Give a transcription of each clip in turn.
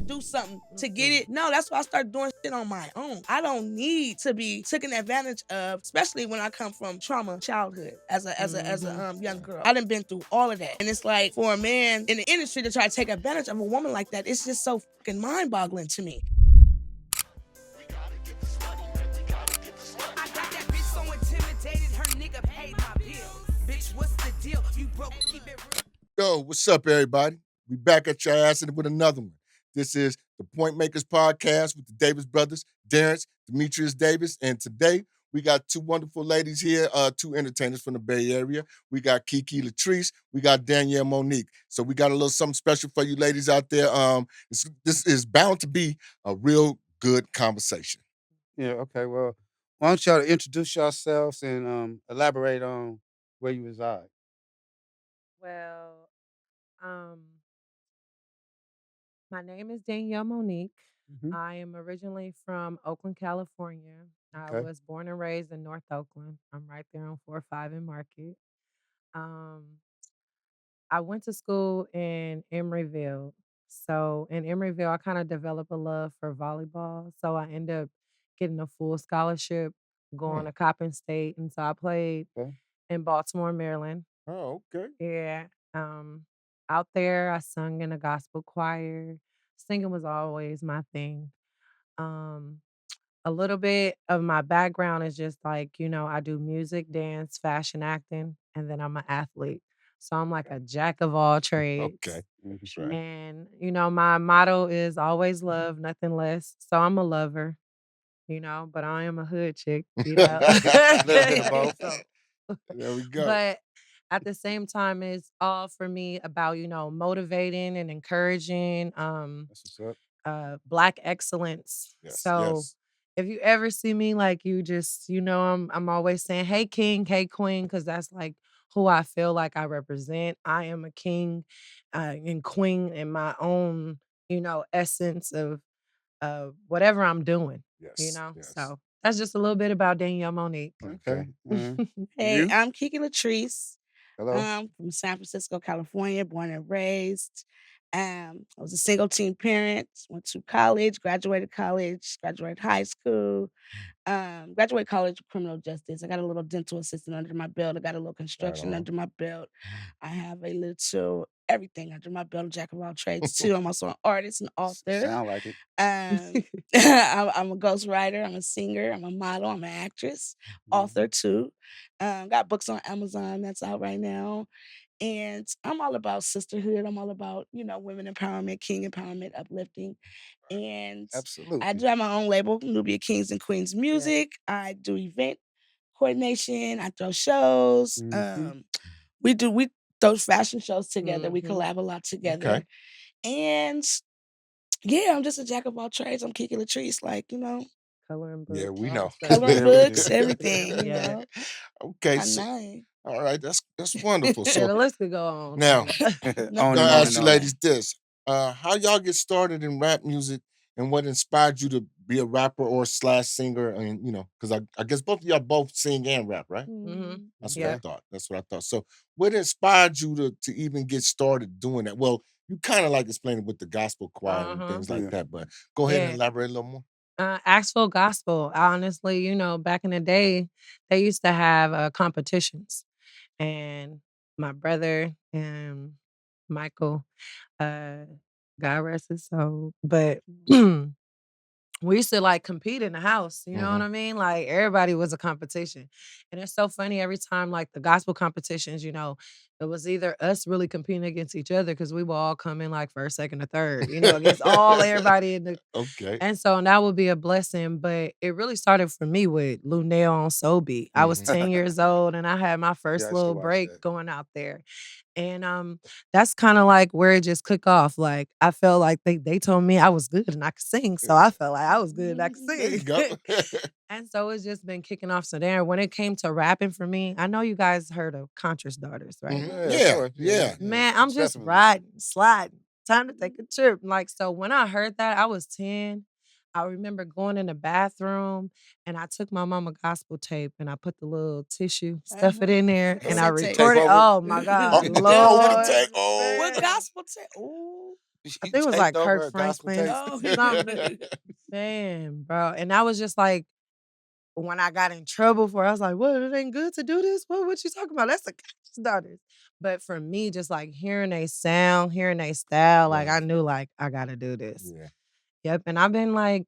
do something to get it. No, that's why I started doing shit on my own. I don't need to be taken advantage of, especially when I come from trauma childhood as a young girl. I done been through all of that. And it's like, for a man in the industry to try to take advantage of a woman like that, it's just so fucking mind-boggling to me. Yo, what's up, everybody? We back at your ass with another one. This is the Point Makers Podcast with the Davis brothers, Darren, Demetrius Davis, and today we got two wonderful ladies here, two entertainers from the Bay Area. We got Kiki Latrice, we got Danyel Monique. So we got a little something special for you ladies out there. This is bound to be a real good conversation. Yeah, okay, well, why don't y'all introduce yourselves and elaborate on where you reside? Well, my name is Danyel Monique. Mhm. I am originally from Oakland, California. I Okay. was born and raised in North Oakland. I'm right there on 405 in Market. Um, I went to school in Emeryville. So in Emeryville, I kind of developed a love for volleyball. So I ended up getting a full scholarship, going to Coppin State. And so I played Okay. in Baltimore, Maryland. Oh, okay. Yeah. Out there, I sung in a gospel choir. Singing was always my thing. Um, a little bit of my background is just like, I do music, dance, fashion acting, and then I'm an athlete. So I'm like a jack of all trades. Okay, that's right. And, my motto is always love, nothing less. So I'm a lover, but I am a hood chick, Little bit of both. There we go. But at the same time, it's all for me about, motivating and encouraging That's what's up. Black excellence. Yes, So yes. if you ever see me, like, you just, I'm always saying, hey, king, hey, queen, because that's like who I feel like I represent. I am a king and queen in my own, essence of whatever I'm doing, Yes. So that's just a little bit about Danielle Monique. Okay. Hey, You? I'm Kiki Latrice. Hello. From San Francisco, California, born and raised. I was a single teen parent, went to college, graduated high school, graduated college with criminal justice. I got a little dental assistant under my belt. I got a little construction under my belt. I have a little everything under my belt, a jack of all trades too. I'm also an artist and author. Sound like it. I'm a ghostwriter, I'm a singer, I'm a model, I'm an actress, author too. Got books on Amazon that's out right now. And I'm all about sisterhood. I'm all about, women empowerment, king empowerment, uplifting. And I Absolutely. do have my own label, Nubia Kings and Queens Music. I do event coordination. I throw shows. Mhm. We throw fashion shows together. We Mhm. collab a lot together. Okay. And yeah, I'm just a jack of all trades. I'm Kiki Latrice, Coloring books. Yeah, we all know. stuff. coloring Everything. books, everything, Yeah. Okay, I so know. all right, that's wonderful. Yeah, So the list could go on. now On I'm and gonna on ask and you on. ladies this. How y'all get started in rap music and what inspired you to be a rapper or slash singer? And because I guess both of y'all both sing and rap, right? Mhm. That's Yeah. what I thought. That's what I thought. So what inspired you to even get started doing that? Well, you kind of like explaining with the gospel choir and things like Yeah. that, but go ahead and Yeah. elaborate a little more. Axville Gospel. Honestly, back in the day, they used to have competitions, and my brother and Michael, uh, God rest his soul, but we used to like compete in the house, you know what I mean? Like everybody was a competition. And it's so funny every time like the gospel competitions, it was either us really competing against each other because we would all come in like first, second, or third, against everybody in the Okay. and so that would be a blessing. But it really started for me with Lunel on Soul Beat. I was 10 years old and I had my Yeah, I first used to little watch break that. going out there. And that's kind of like where it just clicked off. Like I felt like they told me I was good and I could sing. So I felt like I was good and I could There you sing. go. And so it's just been kicking off. So there, when it came to rapping for me, I know you guys heard of Contra's Daughters, right? Mhm. Yeah, of Yeah, course. yeah. Man, I'm just Definitely. riding, sliding. Time to take a trip. Like, so when I heard that, I was 10. I remember going in the bathroom and I took my mama gospel tape and I put the little tissue, stuff it in there, and I Cassette tape. recorded. Tape over. Oh my God, Oh, the Lord. tape. Oh. What gospel tape? Ooh. I You think it was taped like over Kirk a gospel Franklin, tape. Oh, something. Man, bro, and I was just like, when I got in trouble for it, I was like, "What? It ain't good to do this? What you talking about? That's the Coach's daughters." But for me, just like hearing they sound, hearing they style, like I Right. knew like I gotta do this. Yeah. Yep, and I've been like,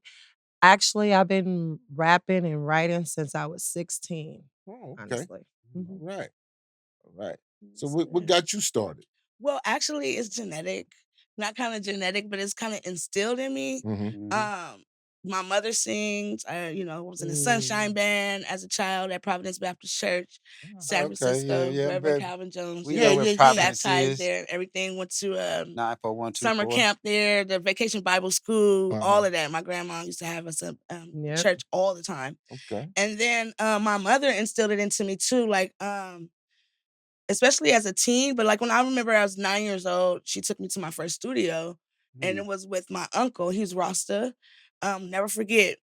actually, I've been rapping and writing since I was 16. Oh, okay. Honestly. All Mhm. right. All right. So yes, what yes. got you started? Well, actually, it's genetic. Not kinda genetic, but it's kinda instilled in me. Mm-hmm. Mhm. Um, my mother sings. I, was in the Sunshine Mm. Band as a child at Providence Baptist Church, San Okay, yeah, Francisco. yeah, Reverend baby. Calvin Jones, We know where Yeah. Providence baptized is. there and everything. Went to 94124. summer camp there, the Vacation Bible School, Uh-huh. all of that. My grandma used to have us at Yep. church all the time. Okay. And then my mother instilled it into me too, like especially as a teen. But like when I remember I was 9 years old, she took me to my first studio, and it Mm. was with my uncle. He's Rasta. Never forget.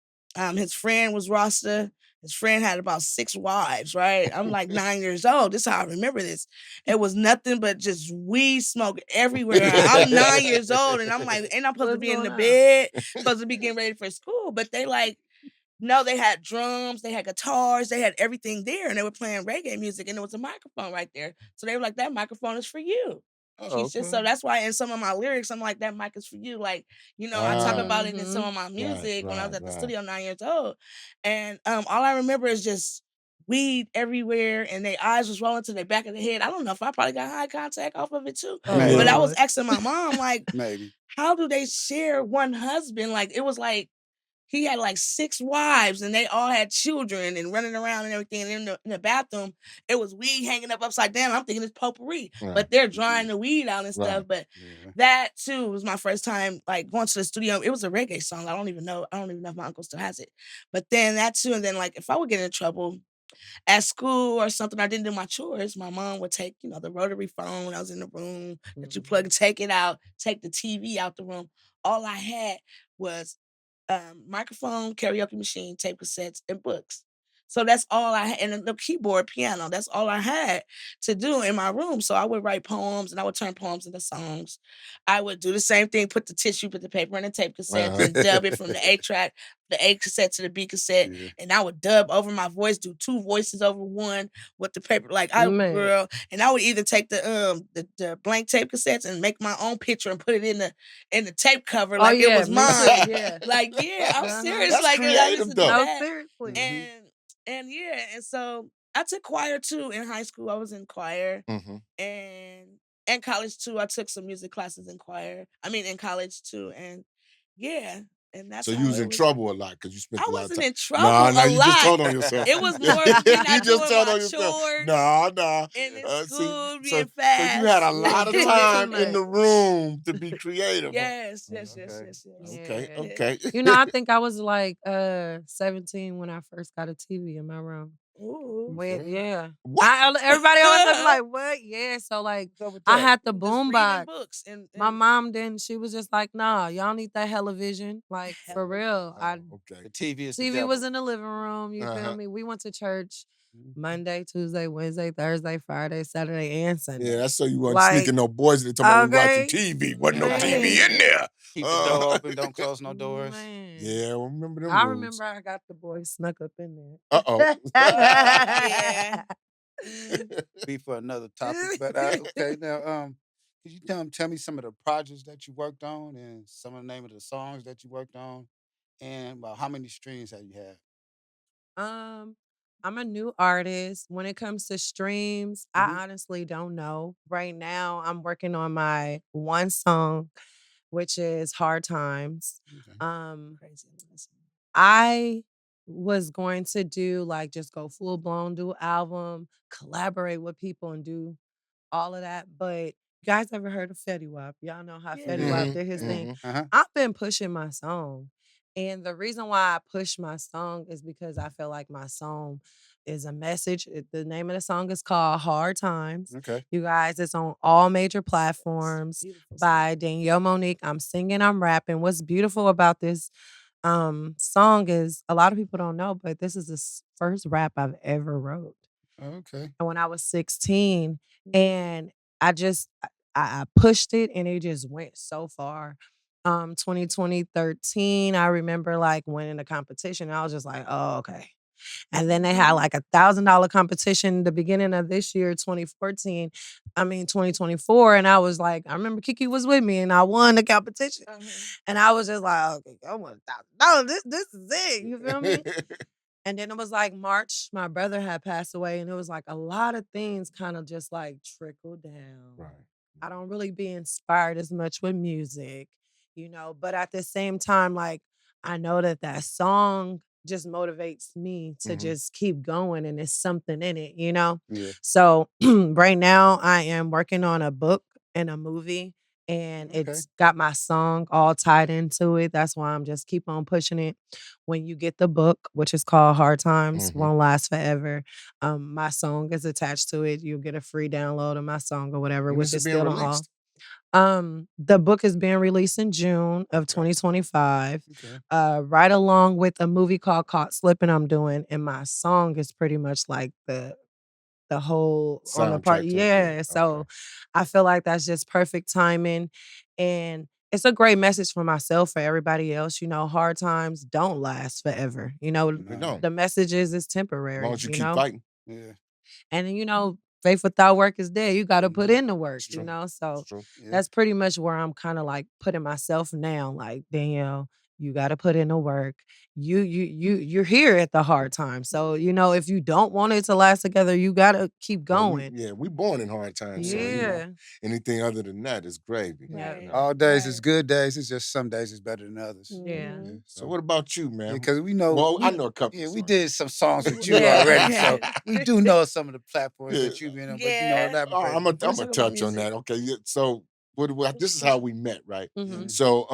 His friend was Rasta. His friend had about 6 wives, right? I'm like 9 years old. This is how I remember this. It was nothing but just weed smoke everywhere. I'm 9 years old, and I'm like, ain't I supposed to What's be in going the on? bed? Supposed to be getting ready for school. But they like, no, they had drums, they had guitars, they had everything there, and they were playing reggae music, and there was a microphone right there. So they were like, "That microphone is for you, Oh, Keisha." okay. So that's why in some of my lyrics, I'm like, "That mic is for you." Like, I talk Ah, about it in some Mhm. of my right, music when I was right, at the right. studio 9 years old, and all I remember is just weed everywhere, and their eyes was rolling to the back of the head. I don't know if I probably got eye contact off of it too, Oh but I Maybe. was Lord. asking my mom like, Maybe. "How do they share one husband?" Like it was like he had like 6 wives and they all had children and running around and everything. And in the bathroom, it was weed hanging up upside down. I'm thinking it's potpourri, Right, but they're Mhm. drying the weed out and right. stuff. But Yeah. that too was my first time like going to the studio. It was a reggae song. I don't even know. I don't even know if my uncle still has it. But then that too, and then like if I would get in trouble at school or something, I didn't do my chores, my mom would take, the rotary phone. I was in the room that you plug Mhm. and take it out, take the TV out the room. All I had was microphone, karaoke machine, tape cassettes, and books. So that's all I had, and the keyboard, piano. That's all I had to do in my room. So I would write poems, and I would turn poems into songs. I would do the same thing: put the tissue, put the paper in the tape cassettes, Uh-huh. and dub it from the A track, the A cassette to the B cassette. Yeah. And I would dub over my voice, do 2 voices over one with the paper. Like Man. girl, and I would either take the blank tape cassettes and make my own picture and put it in the tape cover Oh like it yeah, was me too. mine. Yeah. Like, yeah, I'm Uh-huh. serious. That's Like, I used creative to do though. No, that. seriously. Mhm. And yeah, and so I took choir too in high school. I was in choir Mm-hmm. and college too. I took some music classes in choir. I mean in college too. And yeah, and So that's you how was it in was. trouble a lot because you spent I a lot of wasn't time. in trouble Nah, nah, a you just lot. told on yourself. It was more of me You not just doing told my on yourself. chores Nah, nah. and in See, school so being you had a fast. Yeah, lot of doing too time in much. the room to be creative. Huh? Yes, yes, yes, Okay. yes, yes. Okay, Yeah. okay. I think I was like 17 when I first got a TV in my room. Ooh. When Okay. yeah. What? Everybody always be like, "What?" Yeah, so like What's up with I that? had the Just boom reading box. books and My mom didn't. She was just like, "Nah, y'all need that television." Like for real. Oh, okay. The TV is the TV was devil. in the living room. You feel Uh-huh. me? We went to church Mhm. Monday, Tuesday, Wednesday, Thursday, Friday, Saturday, and Yeah, Sunday. that's so you wasn't Like, sneaking no boys. They talking about we watching okay, TV. Wasn't no TV in man, there. Keep the door open. Don't close no doors. man. Yeah, well, remember them I rules. remember I got the boy snuck up in Uh-oh. yeah. there. Be for another topic. But okay, now could you tell me some of the projects that you worked on and some of the name of the songs that you worked on and about how many streams have you had? um, I'm a new artist. When it comes to streams, Mhm. I honestly don't know. Right now, I'm working on my one song, which is Hard Times. Okay. Um, Crazy. I was going to do like just go full blown, do album, collaborate with people and do all of that. But you guys ever heard of Fetty Wap? Y'all know how Fetty Yeah. Wap Mm-hmm. did his Yeah. thing. Mm-hmm. Uh-huh. I've been pushing my song. And the reason why I push my song is because I feel like my song is a message. The name of the song is called Hard Times. Okay. You guys, it's on all major platforms Beautiful song. by Danyel Monique. I'm singing, I'm rapping. What's beautiful about this song is a lot of people don't know, but this is the first rap I've ever wrote. Okay. And when I was 16, and I just I pushed it and it just went so far. 2013, I remember like winning the competition. I was just like, oh, okay. And then they had like $1,000 competition the beginning of this year, 2024. And I was like, I remember Kiki was with me and I won the competition. And I was just like, okay, I won $1,000. This is it. You feel me? And then it was like March, my brother had passed away, and it was like a lot of things kind of just like trickled down. Right. I don't really be inspired as much with music, but at the same time, like I know that that song just motivates me to just keep going and there's something in it. Yeah. So right now I am working on a book and a movie and Okay. it's got my song all tied into it. That's why I'm just keep on pushing it. When you get the book, which is called Hard Times, Won't Last Forever, my song is attached to it. You'll get a free download of my song or whatever, When which is it is being still on all. released? The book is being released in June of 2025, Okay. right along with a movie called Caught Slipping I'm doing, and my song is pretty much like the whole on the part. Soundtrack to it. Yeah. So I feel like that's just perfect timing. And it's a great message for myself, for everybody else. Hard times don't last forever. They don't. The message is As temporary, long as you keep fighting. Yeah. And faith without work is dead. You got to put in the work, It's true. So It's true. Yeah. that's pretty much where I'm kind of like putting myself now. Like, Danielle, you got to put in the work. You're here at the hard time. So, if you don't want it to last together, you got to keep Well, going. we born in hard times. So, Yeah. anything other than that is gravy. Right. All days is good days. It's just some days is better than others. Yeah. So what about you, man? Because we know. Well, I know a couple. Yeah, of we songs. did some songs with you Yeah. already, so we do know some of the platforms Yeah. that you've been on. But Yeah. elaborate. I'm gonna talk touch about on music. that. Okay. Yeah, so this is how we met, right? Mhm. So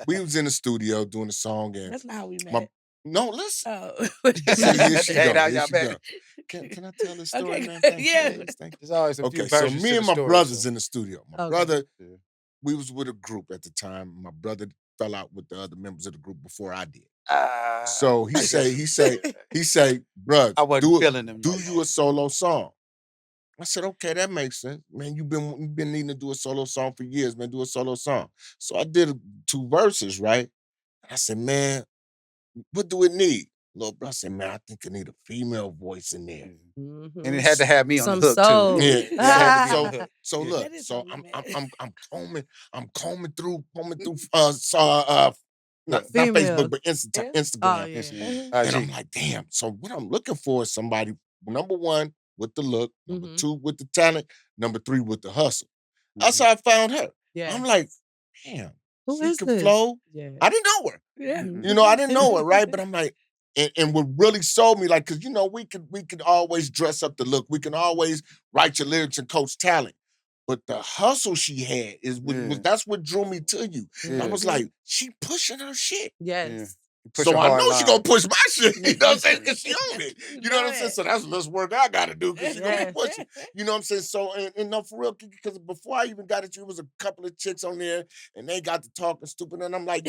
we was in the studio doing a song and That's not how we met. no, listen. Oh. Here she Hey, go. now Here y'all she met. go. Can I tell this story, Okay, man? go- Thank you. yeah. Please, thank you. There's always a few Okay, so versions me to and the my story, brothers so. in the studio. My Okay. brother, Yeah. we was with a group at the time. My brother fell out with the other members of the group before I did. So he say, bruh, I wasn't feeling them. do you a solo song? I said, okay, that makes sense. Man, you've been needing to do a solo song for years, man. Do a solo song. So I did 2 verses, right? I said, man, what do it need? Little bro said, man, I think I need a female voice in there. And it had to have me on Some the hook soul. too. Yeah. It had to be on the hook. So Yeah. look, That is so how we I'm combing through not Facebook, Females. but Oh, Instagram. yeah. And I'm IG. like, damn. So what I'm looking for is somebody, number 1, with the look, number Mhm. 2 with the talent, number 3 with the hustle. That's Mhm. how I found her. Yeah. I'm like, damn, Who she is can this? flow. Yeah. I didn't know her. Yeah. Mhm. I didn't know her, right? But I'm like, and what really sold me, like, cause we could always dress up the look. We can always write your lyrics and coach talent. But the hustle she had was that's what drew me to you. I was Yeah. like, she pushing her shit. Yes. You push So a I hard know she gonna line. push my shit. You know what I'm saying? Cause she own it. You know what I'm saying? Right. So that's less work I gotta do because she gonna be Yes. pushing. You know what I'm saying? So and no, for real, because before I even got at you, it was a couple of chicks on there and they got to talking stupid. And I'm like,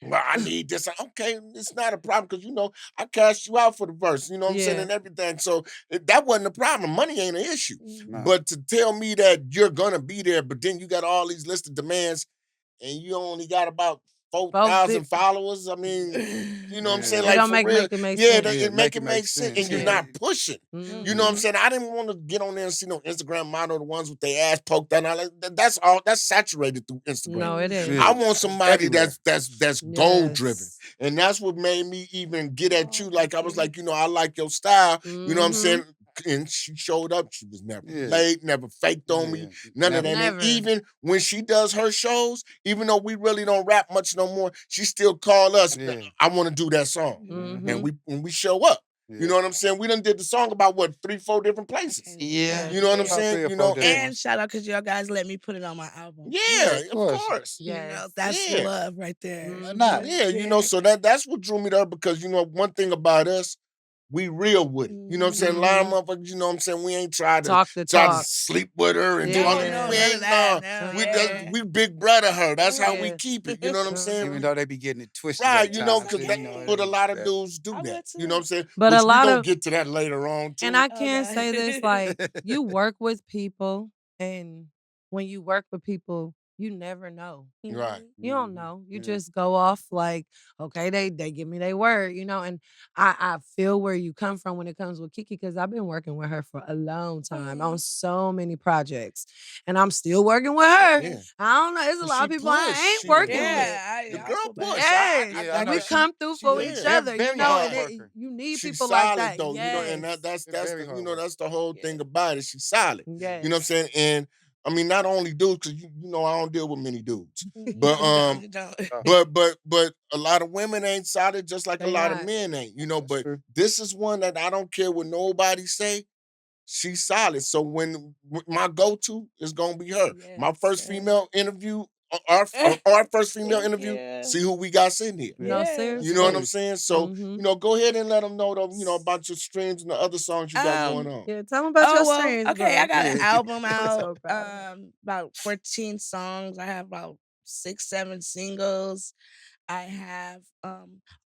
well, I need this. Okay, it's not a problem because I cashed you out for the verse, you know what I'm saying, Yeah. and everything. So that wasn't a problem. Money ain't an issue. Nah. But to tell me that you're gonna be there, but then you got all these listed demands and you only got about 4,000 followers. I mean, you know what I'm saying? Yeah. It Like don't for real. make it make Yeah, sense. it make it make sense. And you're Yeah. not pushing. You know what I'm Mhm. saying? I didn't want to get on there and see no Instagram model, the ones with their ass poked out. And all that. That's all. That's saturated through Instagram. No, it is. Yeah. I want somebody Everywhere. that's goal driven. Yes. And that's what made me even get at you. Oh, Like I thank was you. like, I like your style. You know what I'm Mhm. saying? And she showed up. She was never Yeah. late, never faked on me, Yeah. none of that. Never. And Never. even when she does her shows, even though we really don't rap much no more, she still call us. Yeah. I want to do that song. Mhm. And when we show up, Yeah. you know what I'm saying? We done did the song about 3, 4 different places. Okay. Yeah. You know what I'm About saying? 3 or 4 different And ones. shout out because y'all guys let me put it on my album. Yeah, of of course. course. Yes. That's Yeah. love right there. Why not? Yeah, so that's what drew me to her because one thing about us, we real with it. You know what I'm saying? A lot of motherfuckers, you know what I'm saying? We ain't try to Talk the try to talk. sleep with her and Yeah. do all No, we none ain't of that. no. No, We big brother her. That's how we Yeah. keep it. You know what I'm saying? Even though they be getting it twisted Right, at times. because You that's know, what a lot of that- dudes do I that. would You know what I'm too. saying? But Which a we lot gonna of get to that later on too. And I Oh, can God. say this, like, you work with people and when you work with people, you never know. Right. You don't know. You Yeah. just go off like, okay, they give me their word, and I feel where you come from when it comes with Kiki, because I've been working with her for a long time on so many projects. And I'm still working with her. Yeah. I don't know. There's a lot She of people I pushed. ain't working with. Yeah, The I girl feel bad. push. Yes, Yeah, I and know we that- come through she for yeah. each very, other, very and hard worker. you need She's people like solid that. though, and Yes. that's Very the hard worker. that's the whole Yeah. thing about it. She's solid. Yes. You know what I'm saying? And I mean, not only dudes, because I don't deal with many dudes, but You don't. but a lot of women ain't solid, just like a They lot of not. men ain't. That's But true. this is one that I don't care what nobody say. She's solid. So when my go-to is gonna be her. My Yes, first yes. female interview, our first female Thank interview. you. See who we got sitting here. No, Yes. seriously. You know what I'm saying? So, Mhm. go ahead and let them know, about your streams and the other songs you got going on. Yeah, tell them about your Oh, well, streams, okay, bro. I got an Yeah. album I'm out, so proud of her. about 14 songs. I have about 6, 7 singles. I have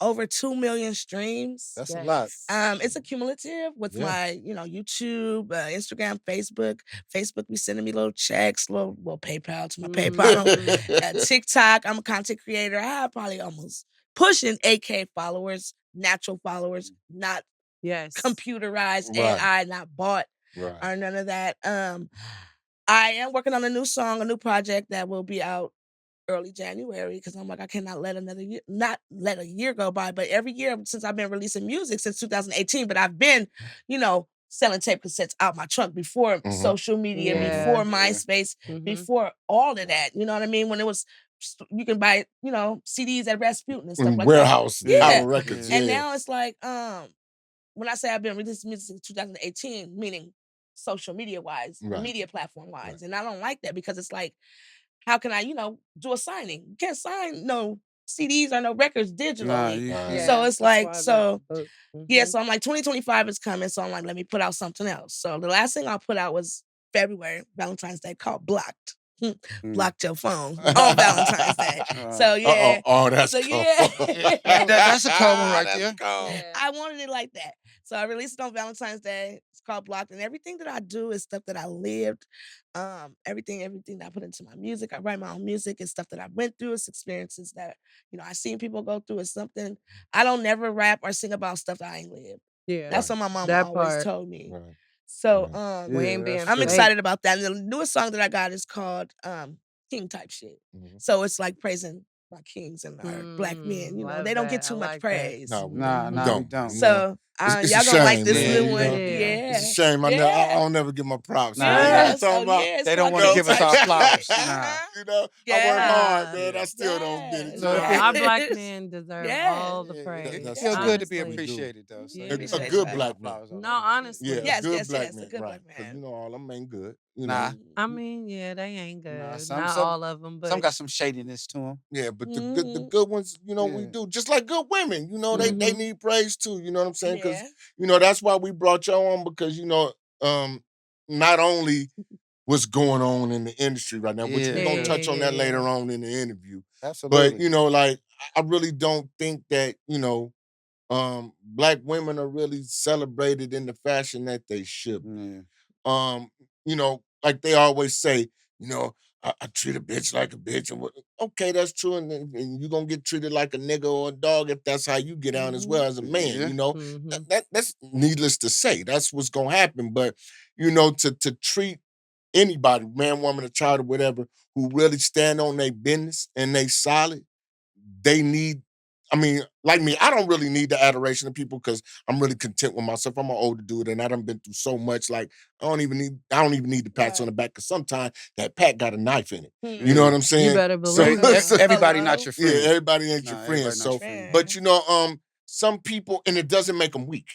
over 2 million streams. That's a lot. It's a cumulative with Yeah. my, Youtube, Instagram, Facebook. Facebook be sending me little checks, little PayPal to my PayPal. TikTok, I'm a content creator. I have probably almost pushing 8K followers, natural followers, not Yes. computerized Right. AI, not bought Right. or none of that. I am working on a new song, a new project that will be out early January, because I'm like, I cannot let not let a year go by. But every year since I've been releasing music since 2018, but I've been, selling tape cassettes out my trunk before social media, Yeah. before MySpace, Mhm. before all of that. You know what I mean? When it was, you can buy, CDs at Rasputin and stuff In like warehouse, that. Yeah. Tower Records. And Yeah. now it's like, when I say I've been releasing music since 2018, meaning social media wise, Right. media platform wise. Right. And I don't like that, because it's like, how can I, do a signing? You can't sign no CDs or no records digitally. Nah, you Right. can't. So it's That's like, why I got so the book. yeah, Mhm. so I'm like 2025 is coming. So I'm like, let me put out something else. So the last thing I put out was February, Valentine's Day, called Blocked. Blocked your phone on Valentine's Day. So yeah. Oh, that's So cold. yeah. That's a cold one right That's there. cold. Yeah. I wanted it like that. So I released it on Valentine's Day. It's called Blocked. And everything that I do is stuff that I lived. Everything that I put into my music. I write my own music. It's stuff that I went through. It's experiences that, I seen people go through. It's something I don't never rap or sing about stuff that I ain't lived. Yeah. That's what my mama That always part. told me. Right. So Right. We Yeah, ain't being that's I'm true. excited about that. And the newest song that I got is called King Type Shit. Mhm. So it's like praising my kings and our black men. Love they don't get that. too I much like that. praise. No, we Nah, we nah, we don't. don't. So It's a y'all gonna like shame, this man, new you one. know? Yeah. It's a shame. I Yeah. don't never get my props. Nah, man. nah. You know what I'm talking So about? yeah, it's They don't called want to King give us Type our Shit. flowers. Nah. I work hard, Yeah. man. I still don't get it. Yes. You know? No, our black Yes. men deserve Yes. all the Yeah, praise. it That's feel good to be true. We do. appreciated though. So Yeah. we A say good hang black our man. flowers on No, it. honestly. Yeah, Yes, a good yes, black yes, a man, good right? black Because man. all them ain't good. Nah. I mean, yeah, they ain't Nah, good. some Not all of them, some but got some shadiness to them. Yeah, but the Mhm. good ones, we Yeah. do. Just like good women, they need praise too. You know what I'm saying? Because Yeah. that's why we brought you on, because not only what's going on in the industry right now, which Yeah, we're yeah, gonna yeah, yeah. touch on yeah, that later yeah. on in the interview. But Absolutely. like, I really don't think that black women are really celebrated in the fashion that they should be. Yeah. Like they always say, I treat a bitch like a bitch. Okay, that's true. And you're going to get treated like a nigga or a dog if that's how you get down as well as a man, Yeah. That's needless to say. That's what's going to happen. But, to treat anybody, man, woman, or child, or whatever, who really stand on their business and they solid, they need, I mean, like me, I don't really need the adoration of people, because I'm really content with myself. I'm an older dude and I done been through so much. Like, I don't even need the pats on the back, because sometimes that pat got a knife in it. You know Yeah. what I'm saying? You better So, believe it. Everybody not your yeah, friend. everybody ain't your Nah, friend. everybody not So, your friend. but some people, and it doesn't make them weak.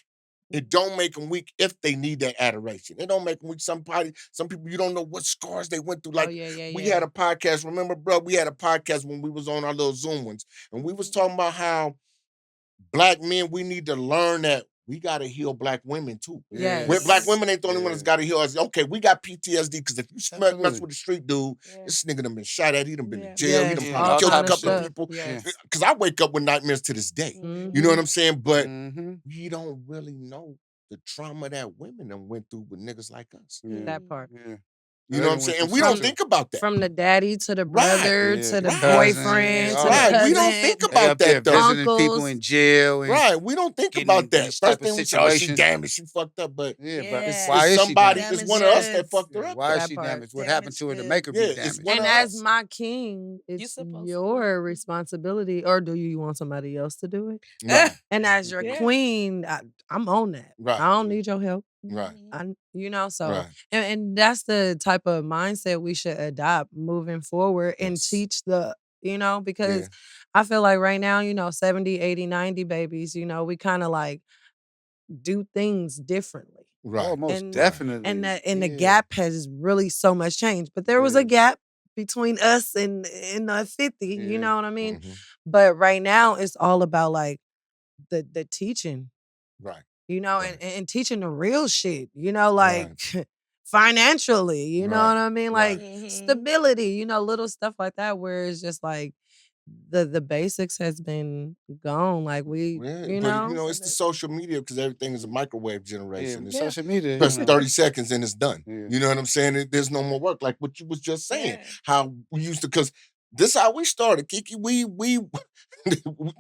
It don't make them weak if they need that adoration. It don't make them weak. Some people, you don't know what scars they went through. Oh, Like, yeah. we had a podcast. Remember, bro, we had a podcast when we was on our little Zoom ones, and we was talking about how black men, we need to learn that we got to heal black women too. Yeah. Where black Yes. women ain't the only one that's got to heal us. Okay, we got PTSD, because if you mess Absolutely. with a street dude, this nigga done been shot at, he done been in Yeah. jail, he Yes, done Yeah, probably all killed a type of couple of shit. people. Yes. Because I wake up with nightmares to this day. You know what I'm saying? But we don't really know the trauma that women done went through with niggas like us. Yeah. That part. Yeah. You know what I'm saying? And we don't think about that. From the daddy to the Right. brother Yeah, to the cousin, yeah, boyfriend to all the that. Right. We cousin, don't think They about up there that though. visiting people uncles. in jail and Right. We don't think getting in about that. these First type of thing we say, oh, she situations. damaged, she fucked up. But Yeah, but Yeah. why it's is she somebody, damaged? it's Damaged one of us that goods. fucked Yeah, her up why though. is That she part. damaged? What happened Damaged to her to goods. make her be Yeah, it's damaged? one And of as us. my king, it's supposed to your responsibility, or do you want somebody else to do it? Right. And as your Yeah. queen, I'm on that. Right. I don't need your help. Right. So Right. and that's the type of mindset we should adopt moving forward and Yes. teach because Yeah. I feel like right now, 70, 80, 90 babies, we kind of like do things differently. Right. Oh, most And definitely. the Yeah. gap has really so much changed. But there was a Yeah. gap between us and the 50, you Yeah. know what I mean? Mhm. But right now it's all about like the teaching, Right. and, Right. and teaching the real shit, Right. like financially, you know Right. what I mean? Like Right. stability, little stuff like that where it's just like the basics has been gone. Like we, Yeah, you but know? it's the social media because everything is a microwave generation. Yeah, It's Yeah. social media, press 30 seconds and it's done. Yeah. You know what I'm saying? There's no more work. Like what you was just saying. Yeah. How we used to, because this how we started, Kiki. We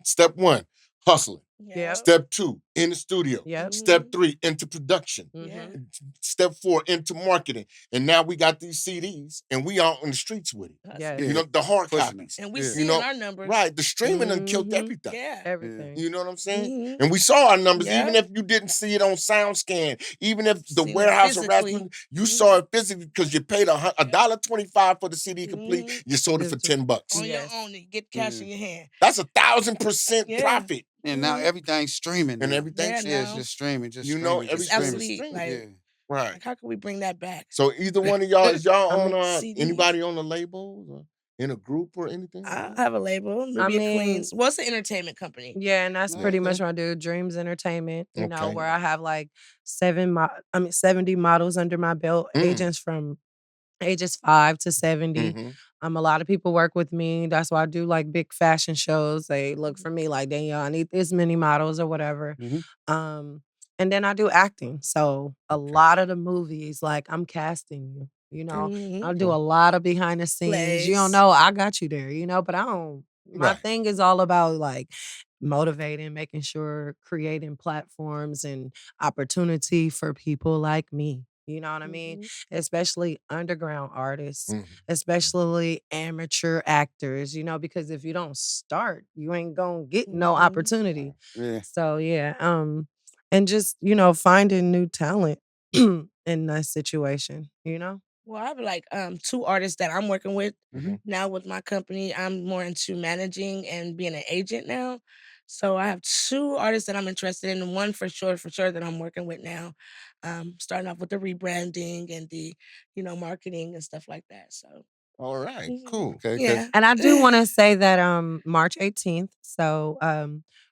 step one, hustling. Yep. Step two, in the studio. Yep. Step three, into production. Yeah. Step four, into marketing. And now we got these CDs and we out in the streets with it. Yes. You know, the hard Pushing it. copies. And we Yeah. You seeing know, our numbers. right. The streaming done killed Mhm. everything. Yeah. Everything. You know what I'm saying? Mhm. And we saw our numbers, Yeah. even if you didn't see it on SoundScan, even if the Seen it warehouse physically. harassment, you saw it physically because you paid $1.25 for the CD complete. Mhm. You sold it for $10. On Yes. your own, you get cash in your hand. That's 1,000% Yeah. profit. And now Mhm. everything's streaming. And now. everything's Yeah, Yeah, it's now. just streaming, just You know, streaming, It's just streaming. everything's obsolete. streaming. Yeah. Right. Like, how can we bring that back? So either one of y'all, is y'all I on mean, CDs. anybody on a label or in a group or anything? like I that? have a label, I Nubia mean, Queens. Well, it's an entertainment company. yeah, and that's pretty much Okay. what I do. Dreams Entertainment, Okay. where I have like 70 models under my belt, agents from ages 5 to 70. Mhm. A lot of people work with me. That's why I do like big fashion shows. They look for me like, Danielle, I need this many models or whatever. Mhm. Um, and then I do acting. So a Okay. lot of the movies, like I'm casting you. Mhm. I do a lot of behind the scenes. You don't Plays. know, I got you there, but I don't. My Right. thing is all about like motivating, making sure, creating platforms and opportunity for people like me. You know what I mean? Mhm. Especially underground artists, Mhm. especially amateur actors, because if you don't start, you ain't gonna get no Mhm. opportunity. Yeah. So yeah, and just, finding new talent in that situation. Well, I have like 2 artists that I'm working with Mhm. now with my company. I'm more into managing and being an agent now. So I have 2 artists that I'm interested in, and one for sure that I'm working with now. Starting off with the rebranding and the, marketing and stuff like that. So All right. mhm. Cool. Okay, because Yeah. And I do want to say that March 18th. So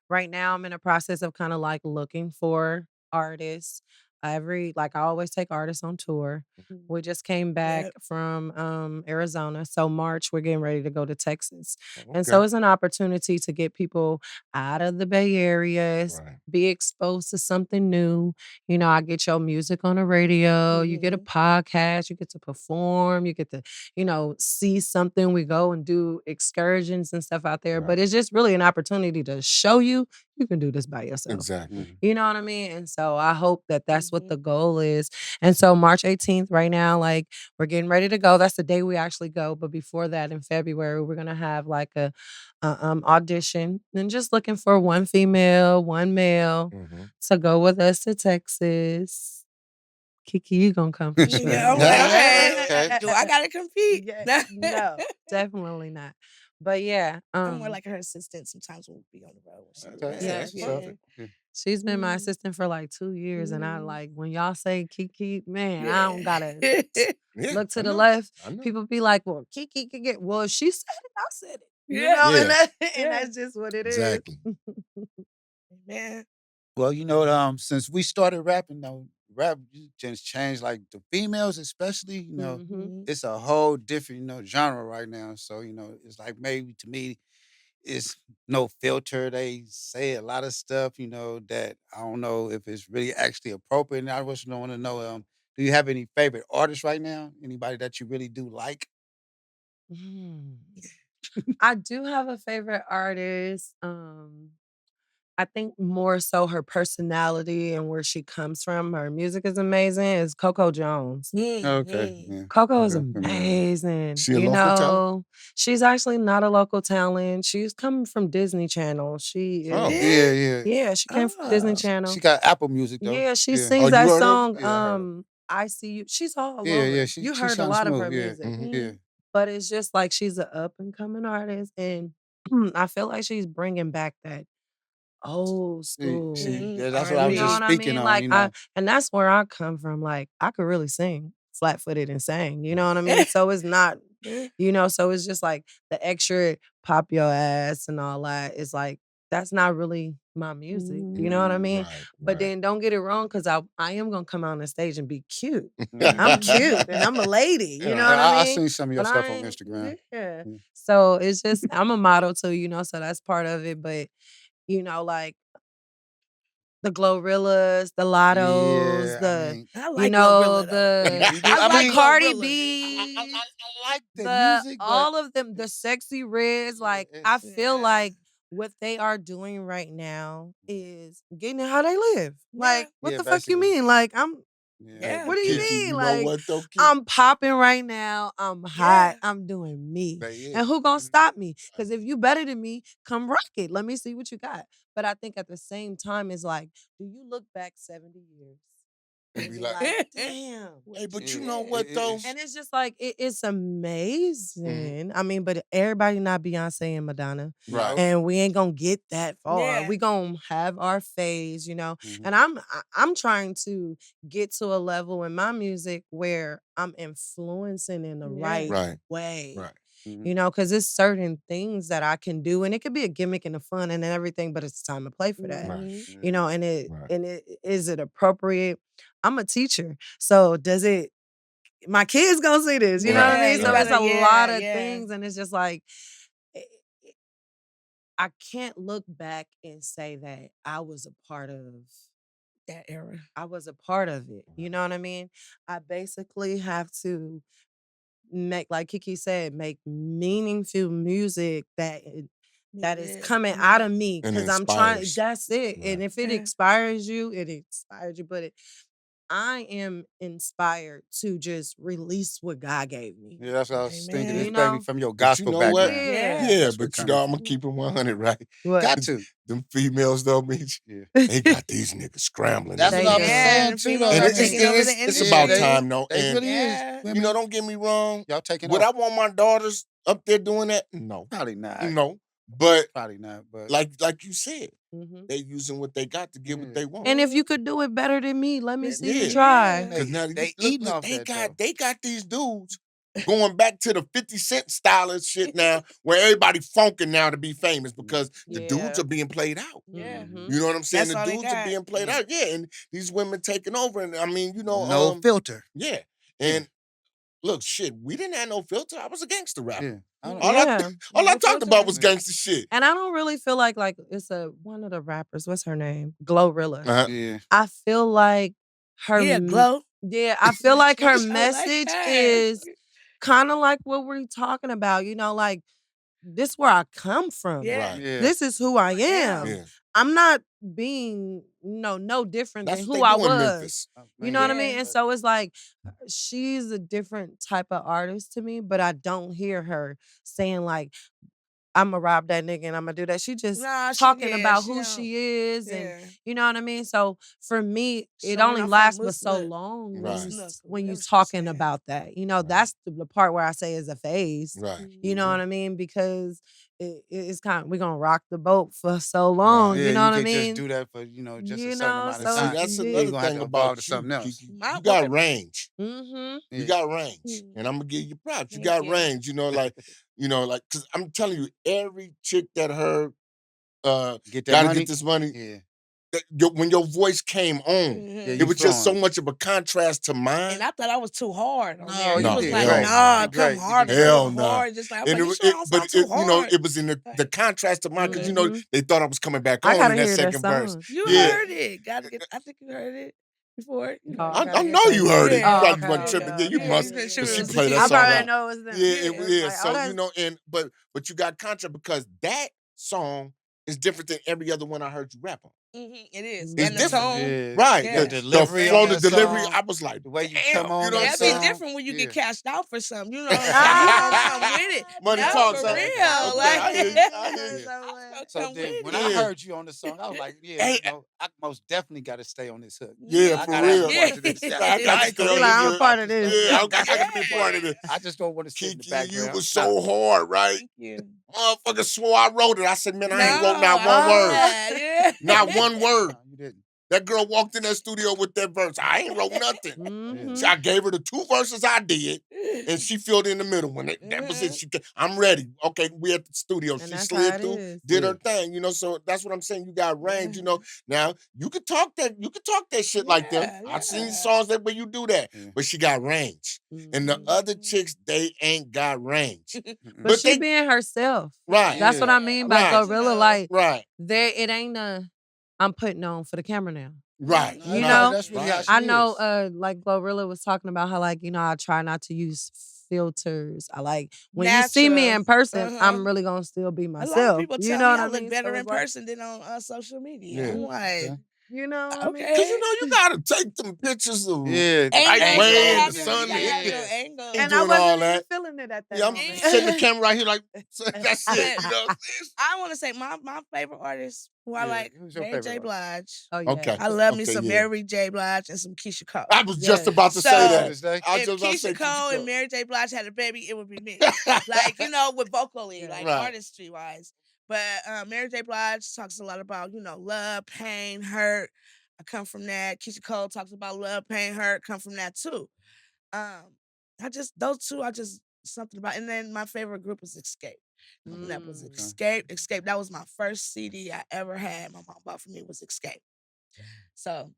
right now I'm in a process of kind of like looking for artists. I always take artists on tour. Mhm. We just came back Yep. from Arizona. So March we're getting ready to go to Texas. And so Okay. it's an opportunity to get people out of the Bay Areas, Right. be exposed to something new. I get your music on the radio, you get a Mhm. podcast, you get to perform, you get to see something. We go and do excursions and stuff out there. Right. But it's just really an opportunity to show you can do this by yourself. Exactly. You know what I mean? And so I hope that that's what Mhm. the goal is. And so March 18th, right now, like we're getting ready to go. That's the day we actually go. But before that, in February, we're gonna have like a audition and just looking for one female, one male Mhm. to go with us to Texas. Kiki, you gonna come for sure. Yeah, I'm like, Okay. do I gotta compete? Yeah, no, definitely not. But yeah, I'm more like her assistant sometimes when we be on the road when she do Okay, that. Yeah, that's Yeah. perfect. Yeah. she's been my Mhm. assistant for like 2 years, and I Mhm. like when y'all say Kiki, man, I don't Yeah. gotta Yeah. look I to the know. left. I know. People be like, "Well, Kiki can get." Well, if she said it, I said it. Yeah. Yeah. And that, and Yeah. that's just what it is. Exactly. Man. Well, since we started rapping, though, rap just changed. Like the females, especially, Mhm. Mhm. it's a whole different, genre right now. So, it's like maybe to me, it's no filter. They say a lot of stuff, that I don't know if it's really actually appropriate. And I just want to know, Do you have any favorite artists right now? Anybody that you really do like? Mm. I do have a favorite artist. I think more so her personality and where she comes from. Her music is amazing. Is Coco Jones. Okay, yeah. Coco is Okay, familiar. amazing. She a local talent? She's actually not a local talent. She's coming from Disney Channel. She Oh. is, Yeah, yeah. yeah, she came from Disney She Channel. got Apple Music though. Yeah, she Yeah. Oh, sings you that heard of her? song, Yeah, I heard of I See You. She's all Yeah, yeah. over. She You she heard a sounds lot of her smooth. Yeah. music. Yeah. But it's just like she's an up and coming artist, and I feel like she's bringing back that old school. Yeah, that's what I You was know just what I speaking mean? on, Like you know. and that's where I come from. Like I could really sing flat footed and sing. You know what I mean? So it's not, so it's just like the extra pop your ass and all that. It's like that's not really my music. You know what I mean? Right, But right. then don't get it wrong, because I am gonna come out on the stage and be cute. Yeah. I'm cute and I'm a lady. You know what I I mean? seen some of your But stuff I on ain't, Instagram. yeah. Yeah. So it's just I'm a model too, so that's part of it. But like the Glorrillas, the Lottos, Yeah, I mean, I like Glorilla though. you do. I I like mean, Cardi Glorilla. B, I like the music, but all of them, the Sexy Reds. yeah, Like I feel Yeah. like what they are doing right now is getting how they live. Like, what yeah, the fuck you basically. mean? Like Yeah. Yeah. what do you Kiki, mean? you know Like, what though, Kiki? I'm popping right now. I'm hot. Yeah. I'm doing me. But yeah. And who gonna Mhm. stop me? Because if you better than me, come rock it. Let me see what you got. But I think at the same time, it's like, do you look back 70 years And and be be like, like, damn. hey, but you Yeah, know what though? And it's just like it's amazing. Mm-hmm. I mean, but everybody not Beyonce and Madonna. Right. And we ain't gonna get that far. Yeah. We gonna have our phase, Mhm. And I'm trying to get to a level in my music where I'm influencing in the right Right. way. Right. Mhm. Because it's certain things that I can do, and it could be a gimmick and a fun and everything, but it's time to play for that. Right. Yeah. And Right. it is it appropriate? I'm a teacher, so does it? My kids gonna see this, you know what I Yeah, mean? you So it's better, a lot of yeah. things, and it's just like eh, eh, I can't look back and say that I was a part of That era. I was a part of it. You know what I mean? I basically have to make, like Kiki said, make meaningful music that is coming out of me, And because I'm trying. inspires. That's it. Right. And if it Yeah. inspires you, it inspires you. But I am inspired to just release what God gave me. Yeah, that's what I was thinking. Amen. Especially from your But you gospel know what? background. Yeah. Yeah, That's where it but you come know, I'm from. gonna keep it 100, right? What? Got to. Them females though, Meech, Yeah. they got these niggas scrambling. That's in what the I They was do. Yeah, saying the too, females though. And are it's, taking over the it's industry. about time though. It And really is. Yeah. you know, don't get me wrong. Y'all taking Would off. I want my daughters up there doing that? No. Probably not. No. But Probably not. But like you said, Mhm. they using what they got to get what they want. And if you could do it better than me, let me see you Yeah. try. Because now They look, eating off they that, got though. they got these dudes going back to the 50 Cent style of shit now, where everybody funking now to be famous because the dudes Yeah. are being played out. Yeah. Mhm. You know what I'm saying? That's The all they dudes are got. being played out. Yeah, and these women taking over. And I mean, No filter. yeah. And look, shit, we didn't have no filter. I was a gangster rapper. Yeah. I don't All Yeah. I No talked about filter. was gangster shit. And I don't really feel like it's one of the rappers. What's her name? Glorilla. Uh-huh. Yeah. I feel like her. Yeah, Glow. Yeah, I feel like her I like message her. is kind of like what we're talking about. Like this where I come from. Yeah. Right. Yeah. This is who I am. Yeah. I'm not being no different That's than what who they I do in was. Memphis. You know what I Yeah. mean? And so it's like she's a different type of artist to me, but I don't hear her saying like, I'ma rob that nigga and I'ma do that. She just Nah, talking yeah, about she who don't. she is, and Yeah. you know what I mean? So for me, it Showing only off her lasts but moose so look. long when Right. you Look, when you whatever she talking saying. about that. Right. That's the part where I say is a phase. Right. You know what I mean? Because it's kind of, we're gonna rock the boat for so long. Right. Yeah, You know what I could just mean? do that for, just a You certain know, amount of And see, so time. that's Then another you're gonna have thing to evolve about to you, something else. Kiki. My You got woman- range. Mm-hmm. You Yeah. got range. Mm. And I'm gonna give you props. You Thank got you. range, like, cause I'm telling you, every chick that heard Get that Gotta money. Get This Money, Yeah. when your voice came on, Yeah, it you was just so flowing. much of a contrast to mine. And I thought I was too hard on No, there. He you No, was did like, hell great. nah, You come great. You harder. did Hell Come no. hard. Just like, I was And like, you sure? I was like, I'm too hard. it was in the contrast to mine, because Mhm. they thought I was coming back I on gotta in that hear that second verse. song. You Yeah. heard it. I think you heard it. before? Oh, I okay, know you heard it. You Yeah. Oh, probably okay, wasn't okay, tripping. Yeah, you okay. Yeah, must, you been because sure she it was played that I song Kiki. probably out. know it was them. Yeah, Yeah. it was. It's Yeah, like, oh, so that's but you got contra because that song is different than every other one I heard you rap on. It is. It's And the different. tone. Yeah, Right. Yeah. the The delivery on flow, the that delivery. song, I was like, the way you damn. come on You know what I'm that That'd be saying? song. different when you Yeah. get cashed out for something. You know what I'm saying? You gonna come with it. Money No, talks, for huh? real. Okay, Like, I hear you. I hear Yeah. you. I'm gonna So come then with when it. I Yeah. heard you on the song, I was like, yeah, Hey, I most definitely got to stay on this hook. yeah, I for got to have a real. part to this. I got I to ain't stay gonna on He be like, this I'm a here. hood. I part of just this. don't. Yeah, Yeah, I I got to be just part of it. I just don't want to sit in the Kiki, you background. was so hard, right? Thank you. Motherfucker swore I wrote it. I said, man, No, I ain't wrote not I one know word. that. Not Yeah. one word. No, you didn't. That girl walked in that studio with that verse. I ain't wrote nothing. Mhm. I gave her the 2 verses I did, and she filled in the middle. When that was it, I'm ready. Okay, we at the studio. And She that's slid how it through, is. did Yeah. her thing, so that's what I'm saying. You got range, Yeah. Now you could talk that shit like them. I seen Yeah. songs that where you do that, Yeah. but she got range. And the other chicks, they ain't got range. But But she they being herself. right, That's what Yeah. I mean by Right. Gorilla. Like, right, it ain't I'm putting on for the camera now. right, No, You No, know, that's really how right. she I know, is. like Glorilla was talking about how, like, I try not to use filters. I like when you see me natural. in person, Uh-huh. I'm really gonna still be A lot of myself. people You tell know me what I I look mean? better So in it's like, person than on social media. Yeah. I'm like, Okay. you know what I mean? Cause okay. you gotta take them pictures of Yeah, the right Angles, you way gotta and the have angles you and sun gotta have hitting your it. yeah. angles. Ain't And I doing all wasn't even that. feeling it at that Yeah, I'm moment. setting the camera right here like that's it. But You know what I'm saying? I want to say my favorite artist who I Yeah. like, Who's your Mary favorite J. artist? Blige. Oh yeah. Okay. I love me Okay, some yeah. Mary J. Blige and some Keisha Cole. I was just Yes. about to say So, that. To this day? I If just about to say Keisha Cole and Cole. Mary J. Blige had a baby, it would be me. Like, with vocally, Yeah. like Right. artistry wise. But Mary J. Blige talks a lot about, love, pain, hurt. I come from that. Keisha Cole talks about love, pain, hurt, come from that too. Those two, something about, and then my favorite group was Escape. That was Mm. Escape. Escape, that was my first CD I ever had. My mom bought for me was Escape. So